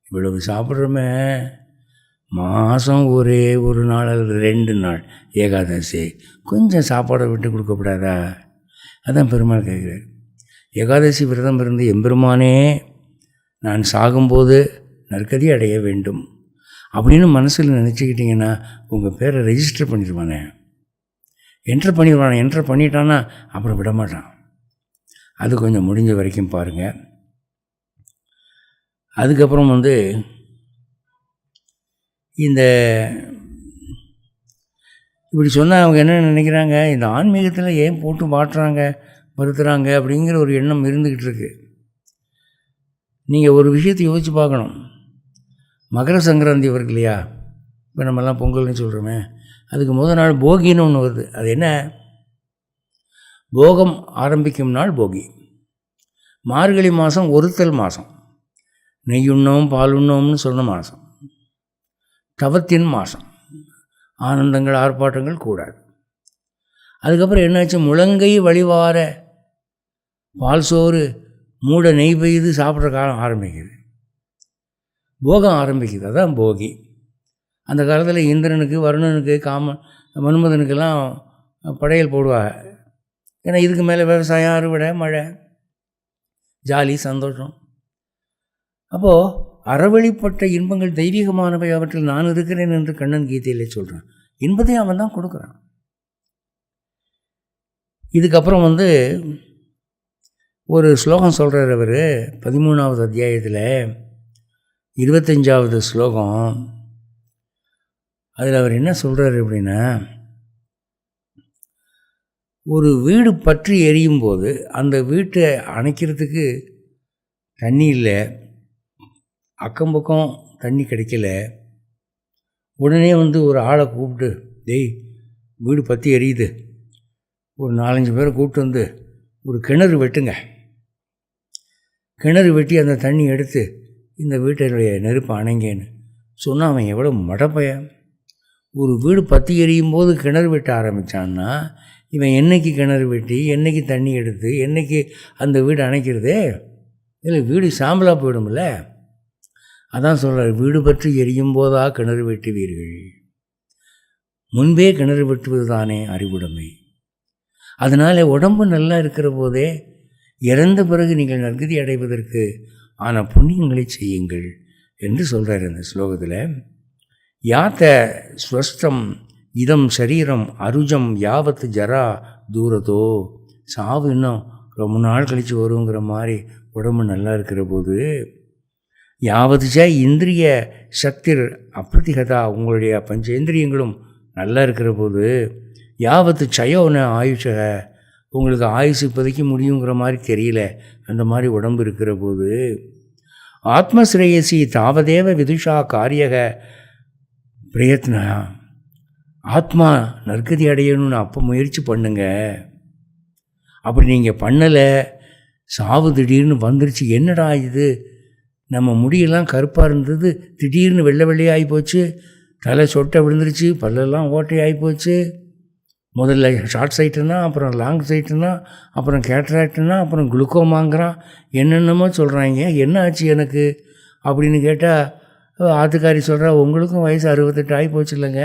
இவ்வளவு சாப்பிட்றோமே, மாதம் ஒரே ஒரு நாள் அல்லது 2 நாள் ஏகாதசி கொஞ்சம் சாப்பாடை விட்டு கொடுக்கப்படாதா? அதான் பெருமாள் கேட்குறாரு. ஏகாதசி விரதம் இருந்து எம்பெருமானே நான் சாகும்போது நற்கதி அடைய வேண்டும் அப்படின்னு மனசில் நினச்சிக்கிட்டிங்கன்னா உங்கள் பேரை ரெஜிஸ்டர் பண்ணிடுவானே, என்ட்ரு பண்ணிடுவானே. என்ட்ரு பண்ணிட்டான்னா அப்புறம் விட மாட்டான். அது கொஞ்சம் முடிஞ்ச வரைக்கும் பாருங்கள். அதுக்கப்புறம் இந்த இப்படி சொன்னால் அவங்க என்ன நினைக்கிறாங்க, இந்த ஆன்மீகத்தில் ஏன் போட்டு மாட்டுறாங்க, வருத்துறாங்க அப்படிங்கிற ஒரு எண்ணம் இருந்துக்கிட்டு இருக்கு. நீங்கள் ஒரு விஷயத்தை யோசித்து பார்க்கணும். மகர சங்கராந்தி வருது இல்லையா? இப்போ நம்மெல்லாம் பொங்கல்னு சொல்கிறோமே, அதுக்கு முதல் நாள் போகின்னு ஒன்று வருது. அது என்ன? போகம் ஆரம்பிக்கும் நாள் போகி. மார்கழி மாதம் ஒருத்தல் மாதம், நெய்யுண்ணோம் பாலுண்ணோம்னு சொன்ன மாதம், தவத்தின் மாதம், ஆனந்தங்கள் ஆர்ப்பாட்டங்கள் கூடாது. அதுக்கப்புறம் என்னாச்சு, முழங்கை வழிவார பால் சோறு மூட நெய் பெய்து சாப்பிட்ற காலம் ஆரம்பிக்குது, போகம் ஆரம்பிக்குது. அதான் போகி. அந்த காலத்தில் இந்திரனுக்கு, வருணனுக்கு, மன்மதனுக்கெல்லாம் படையல் போடுவாங்க. ஏன்னா இதுக்கு மேலே விவசாயம், அறுவடை, மழை, ஜாலி, சந்தோஷம். அப்போது அறவழிப்பட்ட இன்பங்கள் தெய்வீகமானவை, அவற்றில் நான் இருக்கிறேன் என்று கண்ணன் கீதையிலே சொல்கிறான். இன்பத்தை அவன் தான் கொடுக்குறான். இதுக்கப்புறம் ஒரு ஸ்லோகம் சொல்கிறார் அவர் 13வது அத்தியாயத்தில் 25வது ஸ்லோகம். அதில் அவர் என்ன சொல்கிறார் அப்படின்னா, ஒரு வீடு பற்றி எரியும் போது அந்த வீட்டை அணைக்கிறதுக்கு தண்ணி இல்லை, அக்கம் பக்கம் தண்ணி கிடைக்கல. உடனே ஒரு ஆளை கூப்பிட்டு, டேய் வீடு பற்றி எரியுது, ஒரு 4-5 பேரை கூப்பிட்டு ஒரு கிணறு வெட்டுங்க. கிணறு வெட்டி அந்த தண்ணி எடுத்து இந்த வீட்டினுடைய நெருப்பை அணைங்கன்னு சொன்னால் அவன் எவ்வளோ மடப்பையன். ஒரு வீடு பற்றி எரியும் போது கிணறு வெட்ட ஆரம்பித்தான்னா இவன் என்னைக்கு கிணறு வெட்டி, என்னைக்கு தண்ணி எடுத்து, என்னைக்கு அந்த வீடு அணைக்கிறதே? இல்லை, வீடு சாம்பலாக போயிடும்ல. அதான் சொல்கிறார், வீடு பற்றி எரியும் போதா கிணறு வெட்டுவீர்கள், முன்பே கிணறு வெட்டுவது தானே அறிவுடைமை. அதனால் உடம்பு நல்லா இருக்கிற போதே இறந்த பிறகு நீங்கள் நற்கதி அடைவதற்கு ஆன புண்ணியங்களை செய்யுங்கள் என்று சொல்கிறார் இந்த ஸ்லோகத்தில். யாத்த ஸ்வஸ்தம் இதம் சரீரம் அருஜம் யாவத்து ஜரா தூரத்தோ. சாவு இன்னும் ரொம்ப நாள் கழித்து வருங்கிற மாதிரி உடம்பு நல்லா இருக்கிற போது, யாவதுச்சா இந்திரிய சக்திர் அப்பிரதிகதா, உங்களுடைய பஞ்சேந்திரியங்களும் நல்லா இருக்கிற போது, யாவத்து சயோன ஆயுஷக, உங்களுக்கு ஆயுசு இப்போதைக்கு முடியுங்கிற மாதிரி தெரியல, அந்த மாதிரி உடம்பு இருக்கிற போது, ஆத்மஸ்ரேயசி தாவதேவ விதுஷா காரியக பிரயத்னா, ஆத்மா நற்கதி அடையணும்னு அப்போ முயற்சி பண்ணுங்க. அப்படி நீங்கள் பண்ணலை, சாவு திடீர்னு வந்துருச்சு, என்னடா இது, நம்ம முடியெல்லாம் கருப்பாக இருந்தது திடீர்னு வெள்ளை வெள்ளையாகி போச்சு, தலை சொட்டை விழுந்துருச்சு, பல்லெல்லாம் ஓட்டையாகி போச்சு, முதல்ல ஷார்ட் சைட்டுனா, அப்புறம் லாங் சைட்டுனா, அப்புறம் கேட்ராக்டுனா, அப்புறம் குளுக்கோமாங்கிறான், என்னென்னமோ சொல்கிறாங்க. என்ன ஆச்சு எனக்கு அப்படின்னு கேட்டால் ஆத்துக்காரி சொல்கிறா, உங்களுக்கும் வயசு 68 ஆகி போச்சு இல்லைங்க.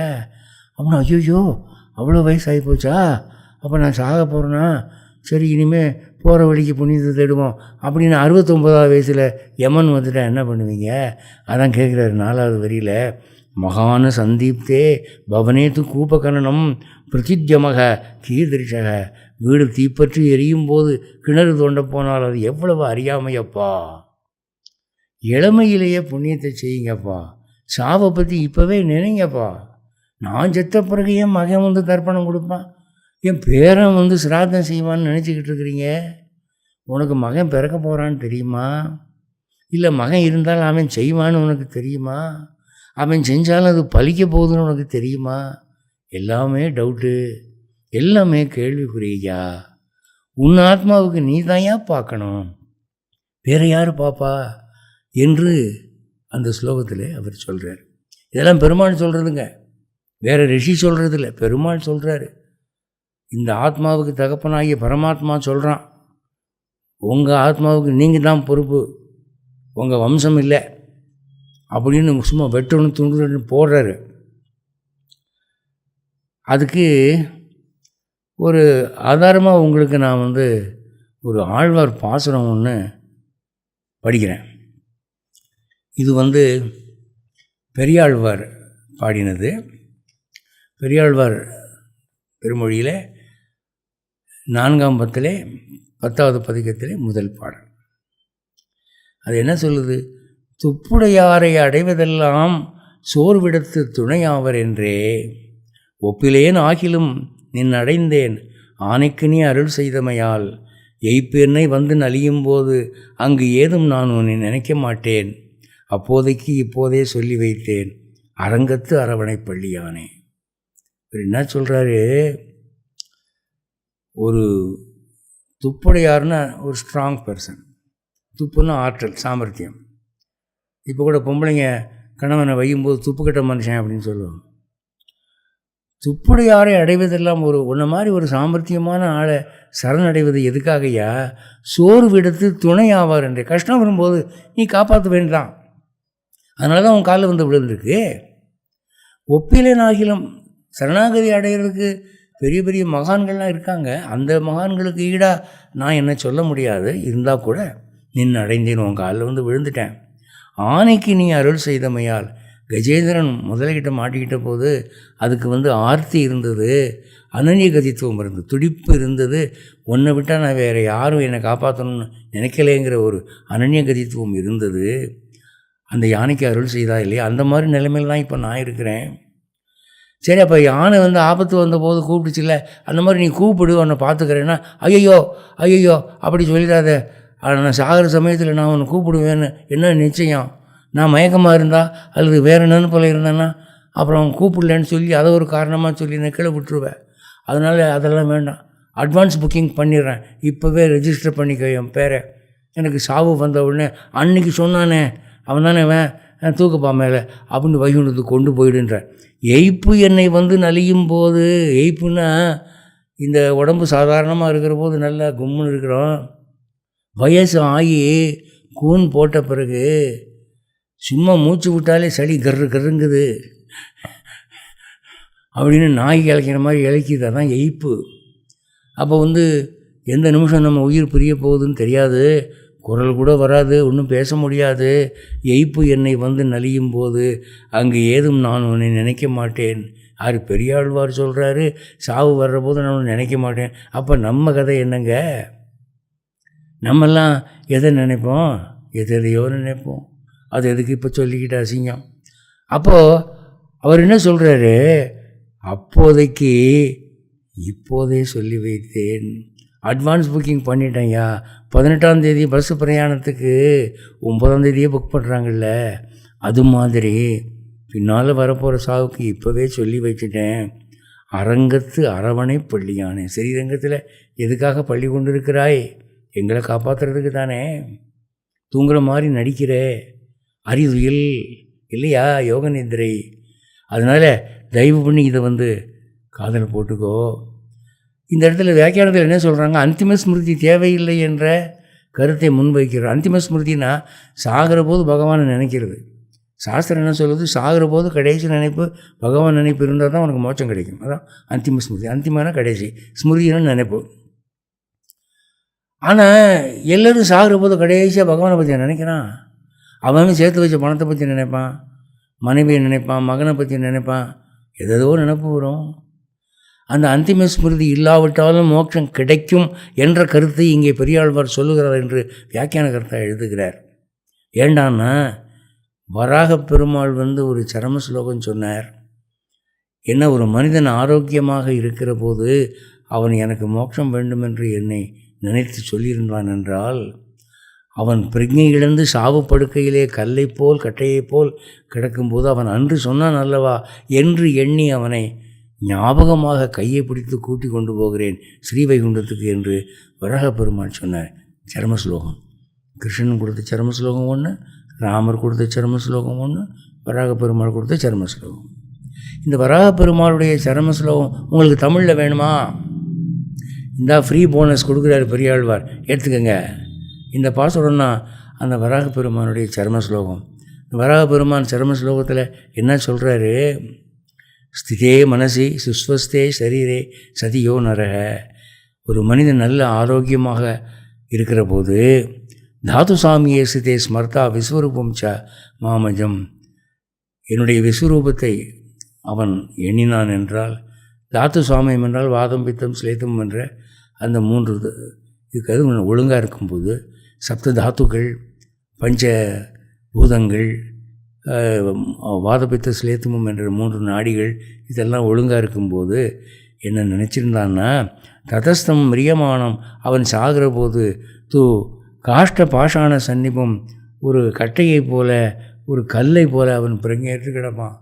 அப்படின்னா, ஐயோ அவ்வளோ வயசு ஆகி போச்சா, அப்போ நான் சாக போகிறேன்னா, சரி இனிமேல் போகிற வழிக்கு புண்ணியத்தை தேடுவோம் அப்படின்னு 69வது வயசில் யமன் வந்துட்டா என்ன பண்ணுவீங்க? அதான் கேட்குறாரு 4வது வரியில், மகான சந்தீப்தே பவனேத்து கூபகரணம் பிரதித்யமக கீர்திருஷக. வீடு தீப்பற்றி எரியும் போது கிணறு தோண்ட போனால் அது எவ்வளவு அறியாமையப்பா. இளமையிலேயே புண்ணியத்தை செய்யுங்கப்பா, சாவை பற்றி இப்போவே நினைங்கப்பா. நான் செத்த பிறகு என் மகன் தர்ப்பணம் கொடுப்பான், என் பேரன் சிராதம் செய்வான்னு நினச்சிக்கிட்டு இருக்கிறீங்க. உனக்கு மகன் பிறக்க போகிறான்னு தெரியுமா? இல்லை மகன் இருந்தாலும் அவன் செய்வான்னு உனக்கு தெரியுமா? அவன் செஞ்சாலும் அது பலிக்க போகுதுன்னு உனக்கு தெரியுமா? எல்லாமே டவுட்டு, எல்லாமே கேள்விக்குறியா. உன் ஆத்மாவுக்கு நீ தான்யா பார்க்கணும், வேறு யார் பாப்பா என்று அந்த ஸ்லோகத்தில் அவர் சொல்கிறார். இதெல்லாம் பெருமாள் சொல்கிறதுங்க, வேறு ரிஷி சொல்கிறது இல்லை, பெருமாள் சொல்கிறாரு. இந்த ஆத்மாவுக்கு தகப்பனாகிய பரமாத்மா சொல்கிறான், உங்கள் ஆத்மாவுக்கு நீங்கள் தான் பொறுப்பு, உங்கள் வம்சம் இல்லை அப்படின்னு சும்மா வெட்டணும் துண்டு போடுறாரு. அதுக்கு ஒரு ஆதாரமாக உங்களுக்கு நான் ஒரு ஆழ்வார் பாசுரம் ஒன்று படிக்கிறேன். இது பெரியாழ்வார் பாடினது. பெரியாழ்வார் திருமொழியில் 4ஆம் பத்திலே 10வது பதிகத்திலே முதல் பாடல். அது என்ன சொல்லுது? துப்புடையாரை அடைவதெல்லாம் சோர்விடத்து துணையாவர் என்றே, ஒப்பிலேன் ஆகிலும் நின் அடைந்தேன் ஆனைக்கு நீ அருள் செய்தமையால், எய்ப்பெண்ணை வந்து நலியும் போது அங்கு ஏதும் நான் உன்னை நினைக்க மாட்டேன், அப்போதைக்கு இப்போதே சொல்லி வைத்தேன் அரங்கத்து அரவணை பள்ளியானே. இவர் என்ன சொல்கிறாரு? ஒரு துப்புடையார்னா ஒரு ஸ்ட்ராங் பர்சன், துப்புன்னா ஆற்றல், சாமர்த்தியம். இப்போ கூட பொம்பளைங்க கணவனை வையும்போது துப்பு கட்ட மனுஷன் அப்படின்னு சொல்லுவாங்க. துப்புடையாரை அடைவதெல்லாம் உன்ன மாதிரி ஒரு சாமர்த்தியமான ஆளை சரணடைவது எதுக்காகையா? சோறு விடுத்து துணை ஆவார் என்றே. கஷ்டம் வரும்போது நீ காப்பாற்ற வேண்டாம், அதனால தான் உன் காலில் விழுந்திருக்கு. ஒப்பிலேனாகிலும் சரணாகதி அடைகிறதுக்கு பெரிய பெரிய மகான்கள்லாம் இருக்காங்க, அந்த மகான்களுக்கு ஈடாக நான் என்ன சொல்ல முடியாது, இருந்தால் கூட நின்று அடைந்தேன், உன் காலில் விழுந்துட்டேன். ஆனைக்கு நீ அருள் செய்தமையால், கஜேந்திரன் முதலைகிட்ட மாட்டிக்கிட்ட போது அதுக்கு ஆர்த்தி இருந்தது, அனன்ய கதித்துவம் இருந்தது, துடிப்பு இருந்தது. உன்னை விட்டால் நான் வேறு யாரும் என்னை காப்பாற்றணும்னு நினைக்கலேங்கிற ஒரு அனன்ய கதித்துவம் இருந்தது. அந்த யானைக்கு அருள் செய்தா இல்லையா? அந்த மாதிரி நிலைமையில் தான் இப்போ நான் இருக்கிறேன். சரி, அப்போ யானை ஆபத்து வந்தபோது கூப்பிடுச்சில்ல, அந்த மாதிரி நீ கூப்பிடு, உன்னை பார்த்துக்கிறேன்னா, ஐயோ ஐயோ அப்படி சொல்லிடாத, நான் சாகிற சமயத்தில் நான் உன்னை கூப்பிடுவேன்னு என்ன நிச்சயம்? நான் மயக்கமாக இருந்தால் அல்லது வேறு என்னன்னு போல இருந்தேன்னா அப்புறம் கூப்பிடலன்னு சொல்லி அதை ஒரு காரணமாக சொல்லி நான் கீழே விட்டுருவேன். அதனால் அதெல்லாம் வேண்டாம், அட்வான்ஸ் புக்கிங் பண்ணிடுறேன், இப்போவே ரெஜிஸ்டர் பண்ணிக்க என் பேரை. எனக்கு சாவு வந்த உடனே அன்றைக்கி சொன்னானே அவன் தானே தூக்குப்பா மேலே அப்படின்னு வைகுண்டத்துக்கு கொண்டு போயிடுன்ற. எய்ப்பு என்னை நலியும் போது, எய்ப்புன்னா இந்த உடம்பு சாதாரணமாக இருக்கிற போது நல்லா கும்முன்னு இருக்கிறோம், வயசு ஆகி கூன் போட்ட பிறகு சும்மா மூச்சு விட்டாலே சளி கருங்குது அப்படின்னு நாய் இழைக்கிற மாதிரி இழைக்கிது, அதான் எய்ப்பு. அப்போ எந்த நிமிஷம் நம்ம உயிர் பிரிய போகுதுன்னு தெரியாது, குரல் கூட வராது, ஒன்றும் பேச முடியாது. எய்ப்பு என்னை நலியும் போது அங்கு ஏதும் நான் உன்னை நினைக்க மாட்டேன். யார்? பெரியாழ்வார் சொல்கிறாரு, சாவு வர்ற போது நான் ஒன்று நினைக்க மாட்டேன். அப்போ நம்ம கதை என்னங்க? நம்மெல்லாம் எதை நினைப்போம்? எதையோ நினைப்போம். அது எதுக்கு இப்போ சொல்லிக்கிட்டு அசிங்கம்? அப்போது அவர் என்ன சொல்கிறாரு? அப்போதைக்கு இப்போதே சொல்லி வைத்தேன், அட்வான்ஸ் புக்கிங் பண்ணிட்டேன்யா. 18ஆம் தேதி பஸ்ஸு பிரயாணத்துக்கு 9ஆம் தேதியே புக் பண்ணுறாங்கல்ல, அது மாதிரி பின்னால் வரப்போகிற சாவுக்கு இப்போவே சொல்லி வச்சுட்டேன், அரங்கத்து அரவணை பள்ளியானே. ஸ்ரீரங்கத்தில் எதுக்காக பள்ளி கொண்டு இருக்கிறாய்? எங்களை காப்பாற்றுறதுக்கு தானே. தூங்குற மாதிரி நடிக்கிற அறிவுயில் இல்லையா, யோக நிதிரை. அதனால் தயவு பண்ணி இதை காதில் போட்டுக்கோ. இந்த இடத்துல வியாக்கியானத்தில் என்ன சொல்கிறாங்க? அந்திம ஸ்மிருதி தேவையில்லை என்ற கருத்தை முன்வைக்கிறார். அந்திம ஸ்மிருதினா சாகிற போது பகவானை நினைக்கிறது. சாஸ்திரம் என்ன சொல்லுது? சாகிற போது கடைசி நினைப்பு பகவான் நினைப்பு இருந்தால் தான் உனக்கு மோட்சம் கிடைக்கும். அதான் அந்திம ஸ்மிருதி. அந்திமான கடைசி, ஸ்மிருதின்னு நினைப்பு. ஆனால் எல்லோரும் சாகிற போது கடைசியாக பகவானை பற்றி நினைக்கிறான். அவன் சேர்த்து வச்ச பணத்தை பற்றி நினைப்பான், மனைவியை நினைப்பான், மகனை பற்றி நினைப்பான், ஏதோ நினைப்பு வரும். அந்த அந்திம ஸ்மிருதி இல்லாவிட்டாலும் மோட்சம் கிடைக்கும் என்ற கருத்தை இங்கே பெரியாழ்வார் சொல்லுகிறார் என்று வியாக்கியான கருத்தை எழுதுகிறார். ஏண்டான்னா வராக பெருமாள் ஒரு சரம ஸ்லோகம் சொன்னார். என்ன, ஒரு மனிதன் ஆரோக்கியமாக இருக்கிற போது அவன் எனக்கு மோட்சம் வேண்டும் என்று என்னை நினைத்து சொல்லியிருந்தான் என்றால், அவன் பிரஜை இழந்து சாவு படுக்கையிலே கல்லை போல் கட்டையைப் போல் கிடக்கும்போது அவன் அன்று சொன்னான் அல்லவா என்று எண்ணி அவனை ஞாபகமாக கையை பிடித்து கூட்டி கொண்டு போகிறேன் ஸ்ரீவைகுண்டத்துக்கு என்று வராகப்பெருமான் சொன்னார். சர்மஸ்லோகம் கிருஷ்ணன் கொடுத்த சர்மஸ்லோகம் ஒன்று, ராமர் கொடுத்த சர்மஸ்லோகம் ஒன்று, வராகப்பெருமாள் கொடுத்த சர்மஸ்லோகம். இந்த வராகப்பெருமாளுடைய சர்மஸ்லோகம் உங்களுக்கு தமிழில் வேணுமா? இந்த ஃப்ரீ போனஸ் கொடுக்குறாரு பெரியாழ்வார், எடுத்துக்கங்க. இந்த பாசுரம்னா அந்த வராகப்பெருமானுடைய சர்மஸ்லோகம். வராகப்பெருமான் சர்மஸ்லோகத்தில் என்ன சொல்கிறாரு? ஸ்திதே மனசி சுஸ்வஸ்தே சரீரே சதியோ நரக. ஒரு மனிதன் நல்ல ஆரோக்கியமாக இருக்கிற போது தாது சாமியே சிதே ஸ்மர்த்தா விஸ்வரூபம் ச மாமஜம், என்னுடைய விஸ்வரூபத்தை அவன் எண்ணினான் என்றால், தாத்து சுவாமியம் என்றால் வாதம் பித்தம் ஸ்லேத்தம் என்ற அந்த 3 இதுக்கு அது ஒழுங்காக இருக்கும்போது, சப்த தாத்துக்கள் பஞ்ச பூதங்கள் வாதபித்த ஸ்லேத்தமும் என்ற 3 நாடிகள் இதெல்லாம் ஒழுங்காக இருக்கும்போது என்ன நினச்சிருந்தான்னா, ததஸ்தம் மிரியமானம், அவன் சாகிற போது தூ காஷ்ட பாஷாண சன்னிபம், ஒரு கட்டையை போல ஒரு கல்லை போல அவன் பிரங்கேற்று கிடப்பான்.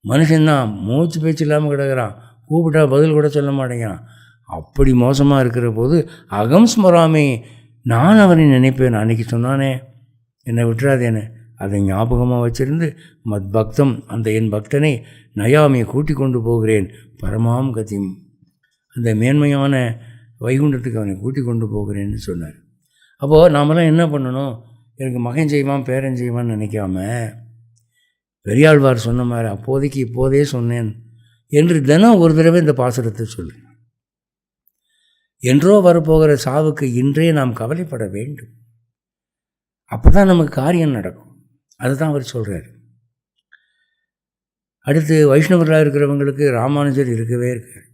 மனுஷன்தான் மூச்சு பேச்சு இல்லாமல் கிடக்கிறான், கூப்பிட்டா பதில் கூட சொல்ல மாட்டேங்கிறான். அப்படி மோசமாக இருக்கிற போது அகம் ஸ்மராமி, நான் அவனை நினைப்பேன். அன்றைக்கி சொன்னானே என்னை விட்டுறாதேன்னு, அதை ஞாபகமாக வச்சிருந்து மத் பக்தம், அந்த என் பக்தனை நயாமியை கூட்டி கொண்டு போகிறேன் பரமாம் கதிம், அந்த மேன்மையான வைகுண்டத்துக்கு அவனை கூட்டி கொண்டு போகிறேன்னு சொன்னார். அப்போது நாமெல்லாம் என்ன பண்ணணும்? எனக்கு மகன் செய்வான் பேரன் செய்வான்னு நினைக்காம, பெரியாழ்வார் சொன்ன மாதிரி அப்போதைக்கு இப்போதே சொன்னேன் என்று தினம் ஒரு தடவை இந்த பாசுரத்தை சொல்லு. என்றோ வரப்போகிற சாவுக்கு இன்றே நாம் கவலைப்பட வேண்டும். அப்போ தான் நமக்கு காரியம் நடக்கும். அதுதான் அவர் சொல்கிறார். அடுத்து வைஷ்ணவர்களாக இருக்கிறவங்களுக்கு ராமானுஜர் இருக்கவே இருக்கார்.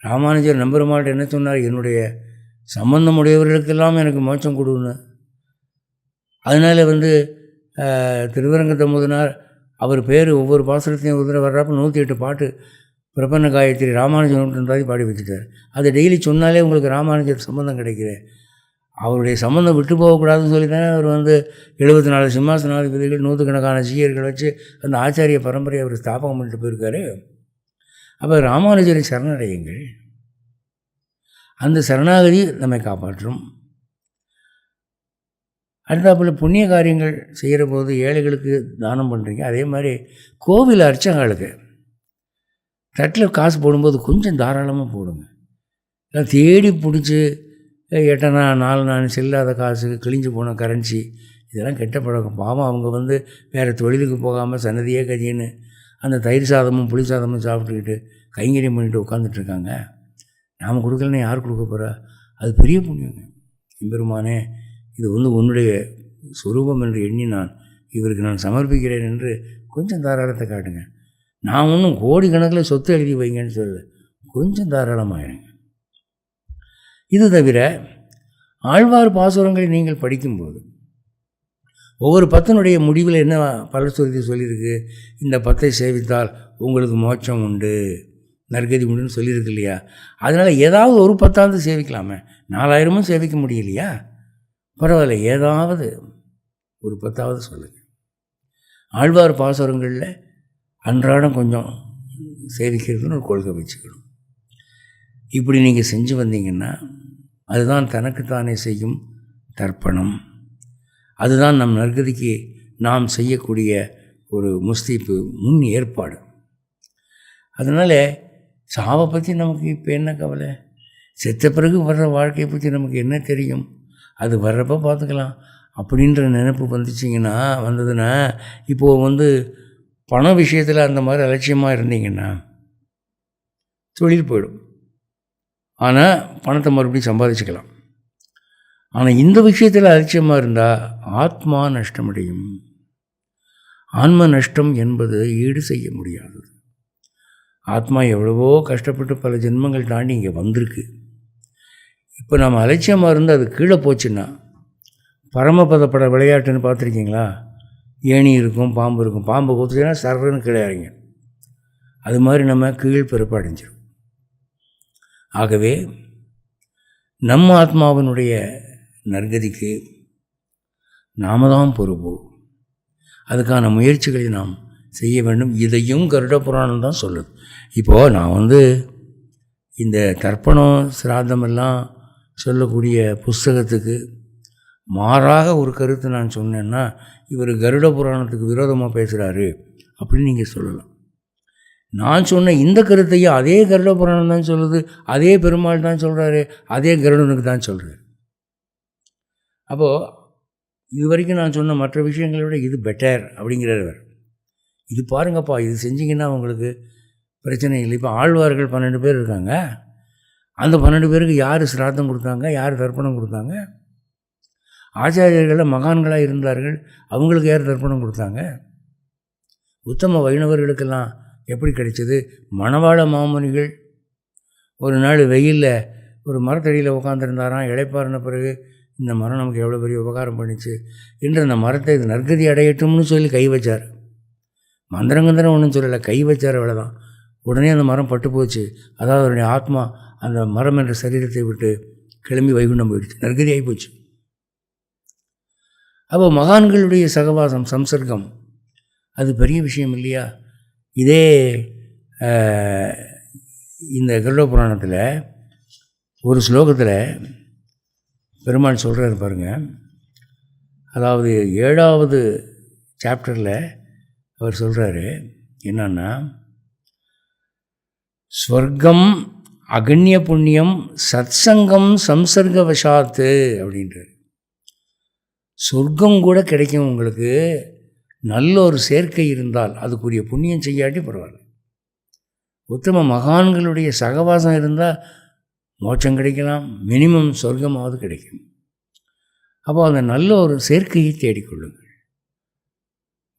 ராமானுஜர் நம்பெருமாள்கிட்ட என்ன சொன்னார்? என்னுடைய சம்பந்தம் உடையவர்களுக்கெல்லாம் எனக்கு மோட்சம் கொடுன்னு. அதனால் திருவரங்கத்தை முதனார் அவர் பேர் ஒவ்வொரு பாசுரத்தையும் ஒரு தடவை வர்றப்போ 108 பாட்டு பிரபன்ன காயத்ரி ராமானுஜன் பாடி வச்சுட்டார். அதை டெய்லி சொன்னாலே உங்களுக்கு ராமானுஜர் சம்பந்தம் கிடைக்கிறேன். அவருடைய சம்பந்தம் விட்டு போகக்கூடாதுன்னு சொல்லி தானே அவர் 74 சிம்மாசனாதிபதிகள் 100கணக்கான சீயர்கள் வச்சு அந்த ஆச்சாரிய பரம்பரையை அவர் ஸ்தாபகம் பண்ணிட்டு போயிருக்காரு. அப்போ ராமானுஜரை சரணடையுங்கள், அந்த சரணாகதி நம்மை காப்பாற்றும். அடுத்தாப்பில் புண்ணிய காரியங்கள் செய்கிற போது ஏழைகளுக்கு தானம் பண்ணுறீங்க. அதே மாதிரி கோவில் அர்ச்சகர்களுக்கு தட்டில் காசு போடும்போது கொஞ்சம் தாராளமாக போடுங்க. எல்லாம் தேடி பிடிச்சி 8 4 செல்லாத காசு, கிழிஞ்சு போன கரன்சி, இதெல்லாம் கெட்ட பழக்கம். பாவம் அவங்க வேறு தொழிலுக்கு போகாமல் சன்னதியே கதின்னு அந்த தயிர் சாதமும் புளி சாதமும் சாப்பிட்டுக்கிட்டு கைங்கரியம் பண்ணிட்டு உட்காந்துட்ருக்காங்க. நாம் கொடுக்கலன்னா யார் கொடுக்க போகிறா? அது பெரிய புண்ணியங்க. எம்பெருமானே, இது உன்னுடைய சுரூபம் என்று எண்ணி நான் இவருக்கு நான் சமர்ப்பிக்கிறேன் என்று கொஞ்சம் தாராளத்தை காட்டுங்க. நான் ஒன்றும் கோடிக்கணக்கில் சொத்து எழுதி வைங்கன்னு சொல்லலை, கொஞ்சம் தாராளமாகிடுங்க. இது தவிர ஆழ்வார் பாசுரங்களை நீங்கள் படிக்கும்போது ஒவ்வொரு பத்தினுடைய முடிவில் என்ன பலஸ்ருதி சொல்லியிருக்கு? இந்த 10 சேவித்தால் உங்களுக்கு மோட்சம் உண்டு, நற்கதி உண்டுன்னு சொல்லியிருக்கு இல்லையா? அதனால் ஏதாவது ஒரு 10 சேவிக்கலாமே. 4000 சேவிக்க முடியலையா? பரவாயில்ல, ஏதாவது ஒரு 10 சொல்லுங்கள். ஆழ்வார் பாசுரங்களில் அன்றாடம் கொஞ்சம் சேவிக்கிறதுன்னு ஒரு கொள்கை வச்சுக்கணும். இப்படி நீங்கள் செஞ்சு வந்தீங்கன்னா அதுதான் தனக்குத்தானே செய்யும் தர்ப்பணம். அதுதான் நம் நற்கதிக்கு நாம் செய்யக்கூடிய ஒரு முஸ்தீப்பு, முன் ஏற்பாடு. அதனால் சாவை பற்றி நமக்கு இப்போ என்ன கவலை? செத்த பிறகு வர்ற வாழ்க்கையை பற்றி நமக்கு என்ன தெரியும்? அது வர்றப்போ பார்த்துக்கலாம் அப்படின்ற நினைப்பு வந்ததுன்னா இப்போது பண விஷயத்தில் அந்த மாதிரி அலட்சியமாக இருந்தீங்கன்னா தொழில் போயிடும். ஆனால் பணத்தை மறுபடியும் சம்பாதிச்சுக்கலாம். ஆனால் இந்த விஷயத்தில் அலட்சியமாக இருந்தால் ஆத்மா நஷ்டமடையும். ஆன்ம நஷ்டம் என்பது ஈடு செய்ய முடியாதது. ஆத்மா எவ்வளவோ கஷ்டப்பட்டு பல ஜென்மங்கள் தாண்டி இங்கே வந்திருக்கு. இப்போ நம்ம அலட்சியமாக இருந்து அது கீழே போச்சுன்னா, பரமபதப்பட விளையாட்டுன்னு பார்த்துருக்கீங்களா? ஏணி இருக்கும், பாம்பு இருக்கும். பாம்பு கொடுத்துச்சுன்னா சர்றன்னு கீழே இறங்க. அது மாதிரி நம்ம கீழ் பிறப்பு அடைஞ்சிடும். ஆகவே நம்ம ஆத்மாவினுடைய நற்கதிக்கு நாம தான் பொறுப்பு. அதுக்கான முயற்சிகளை நாம் செய்ய வேண்டும். இதையும் கருட புராணம் தான் சொல்லுது. இப்போது நான் இந்த தர்ப்பணம் சிராதமெல்லாம் சொல்லக்கூடிய புஸ்தகத்துக்கு மாறாக ஒரு கருத்து நான் சொன்னேன்னா இவர் கருட புராணத்துக்கு விரோதமாக பேசுகிறாரு அப்படின்னு நீங்கள் சொல்லலாம். நான் சொன்ன இந்த கருத்தையும் அதே கருட புராணம் தான் சொல்லுது, அதே பெருமாள் தான் சொல்கிறாரு, அதே கருடனுக்கு தான் சொல்கிறார். அப்போது இது வரைக்கும் நான் சொன்ன மற்ற விஷயங்களை விட இது பெட்டர் அப்படிங்கிறவர். இது பாருங்கப்பா, இது செஞ்சிங்கன்னா உங்களுக்கு பிரச்சனை இல்லை. இப்போ ஆழ்வார்கள் 12 பேர் இருக்காங்க. அந்த 12 பேருக்கு யார் சிராத்தம் கொடுத்தாங்க, யார் தர்ப்பணம் கொடுத்தாங்க? ஆச்சாரியர்களில் மகான்களாக இருந்தார்கள், அவங்களுக்கு யார் தர்ப்பணம் கொடுத்தாங்க? உத்தம வைணவர்களுக்கெல்லாம் எப்படி கிடைச்சது? மணவாள மாமுனிகள் ஒரு நாள் வெயிலில் ஒரு மரத்தடியில் உட்காந்துருந்தாராம். இளைப்பாறின பிறகு இந்த மரம் நமக்கு எவ்வளோ பெரிய உபகாரம் பண்ணிச்சு என்று அந்த மரத்தை நற்கதி அடையட்டும்னு சொல்லி கை வச்சார். மந்திரங்கந்திரம் ஒன்றும் சொல்லலை, கை வச்சார், அவ்வளோதான். உடனே அந்த மரம் பட்டு போச்சு. அதாவது அவருடைய ஆத்மா அந்த மரம் என்ற சரீரத்தை விட்டு கிளம்பி வைகுண்டம் போயிடுச்சு, நற்கதி ஆகி போச்சு. அப்போ மகான்களுடைய சகவாசம், சம்சர்க்கம், அது பெரிய விஷயம் இல்லையா? இதே இந்த கருட புராணத்தில் ஒரு ஸ்லோகத்தில் பெருமாள் சொல்கிறார் பாருங்க. அதாவது 7வது சாப்டரில் அவர் சொல்கிறாரு என்னன்னா, ஸ்வர்க்கம் அகண்ய புண்ணியம் சத்சங்கம் சம்சர்கவசாத்து அப்படின்றார். சொர்க்கம் கூட கிடைக்கும் உங்களுக்கு, நல்ல ஒரு சேர்க்கை இருந்தால். அதுக்குரிய புண்ணியம் செய்யாட்டி பரவாயில்ல. உத்தம மகான்களுடைய சகவாசம் இருந்தால் மோட்சம் கிடைக்கலாம், மினிமம் சொர்க்கமாவது கிடைக்கும். அப்போ அந்த நல்ல ஒரு சேர்க்கையை தேடிக்கொள்ளுங்கள்.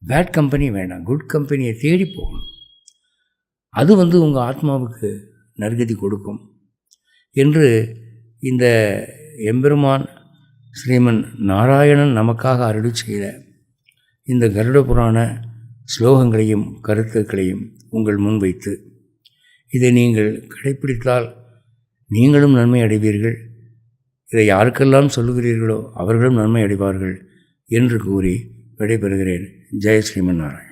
பேட் கம்பெனி வேண்டாம், குட் கம்பெனியை தேடி போகணும். அது உங்கள் ஆத்மாவுக்கு நற்கதி கொடுக்கும் என்று இந்த எம்பெருமான் ஸ்ரீமன் நாராயணன் நமக்காக அருளி செய்த இந்த கருட புராண ஸ்லோகங்களையும் கருத்துக்களையும் உங்கள் முன் வைத்து இதை நீங்கள் கடைப்பிடித்தால் நீங்களும் நன்மை அடைவீர்கள். இதை யாருக்கெல்லாம் சொல்லுகிறீர்களோ அவர்களும் நன்மை அடைவார்கள் என்று கூறி விடைபெறுகிறேன். ஜெய ஸ்ரீமன் நாராயணன்.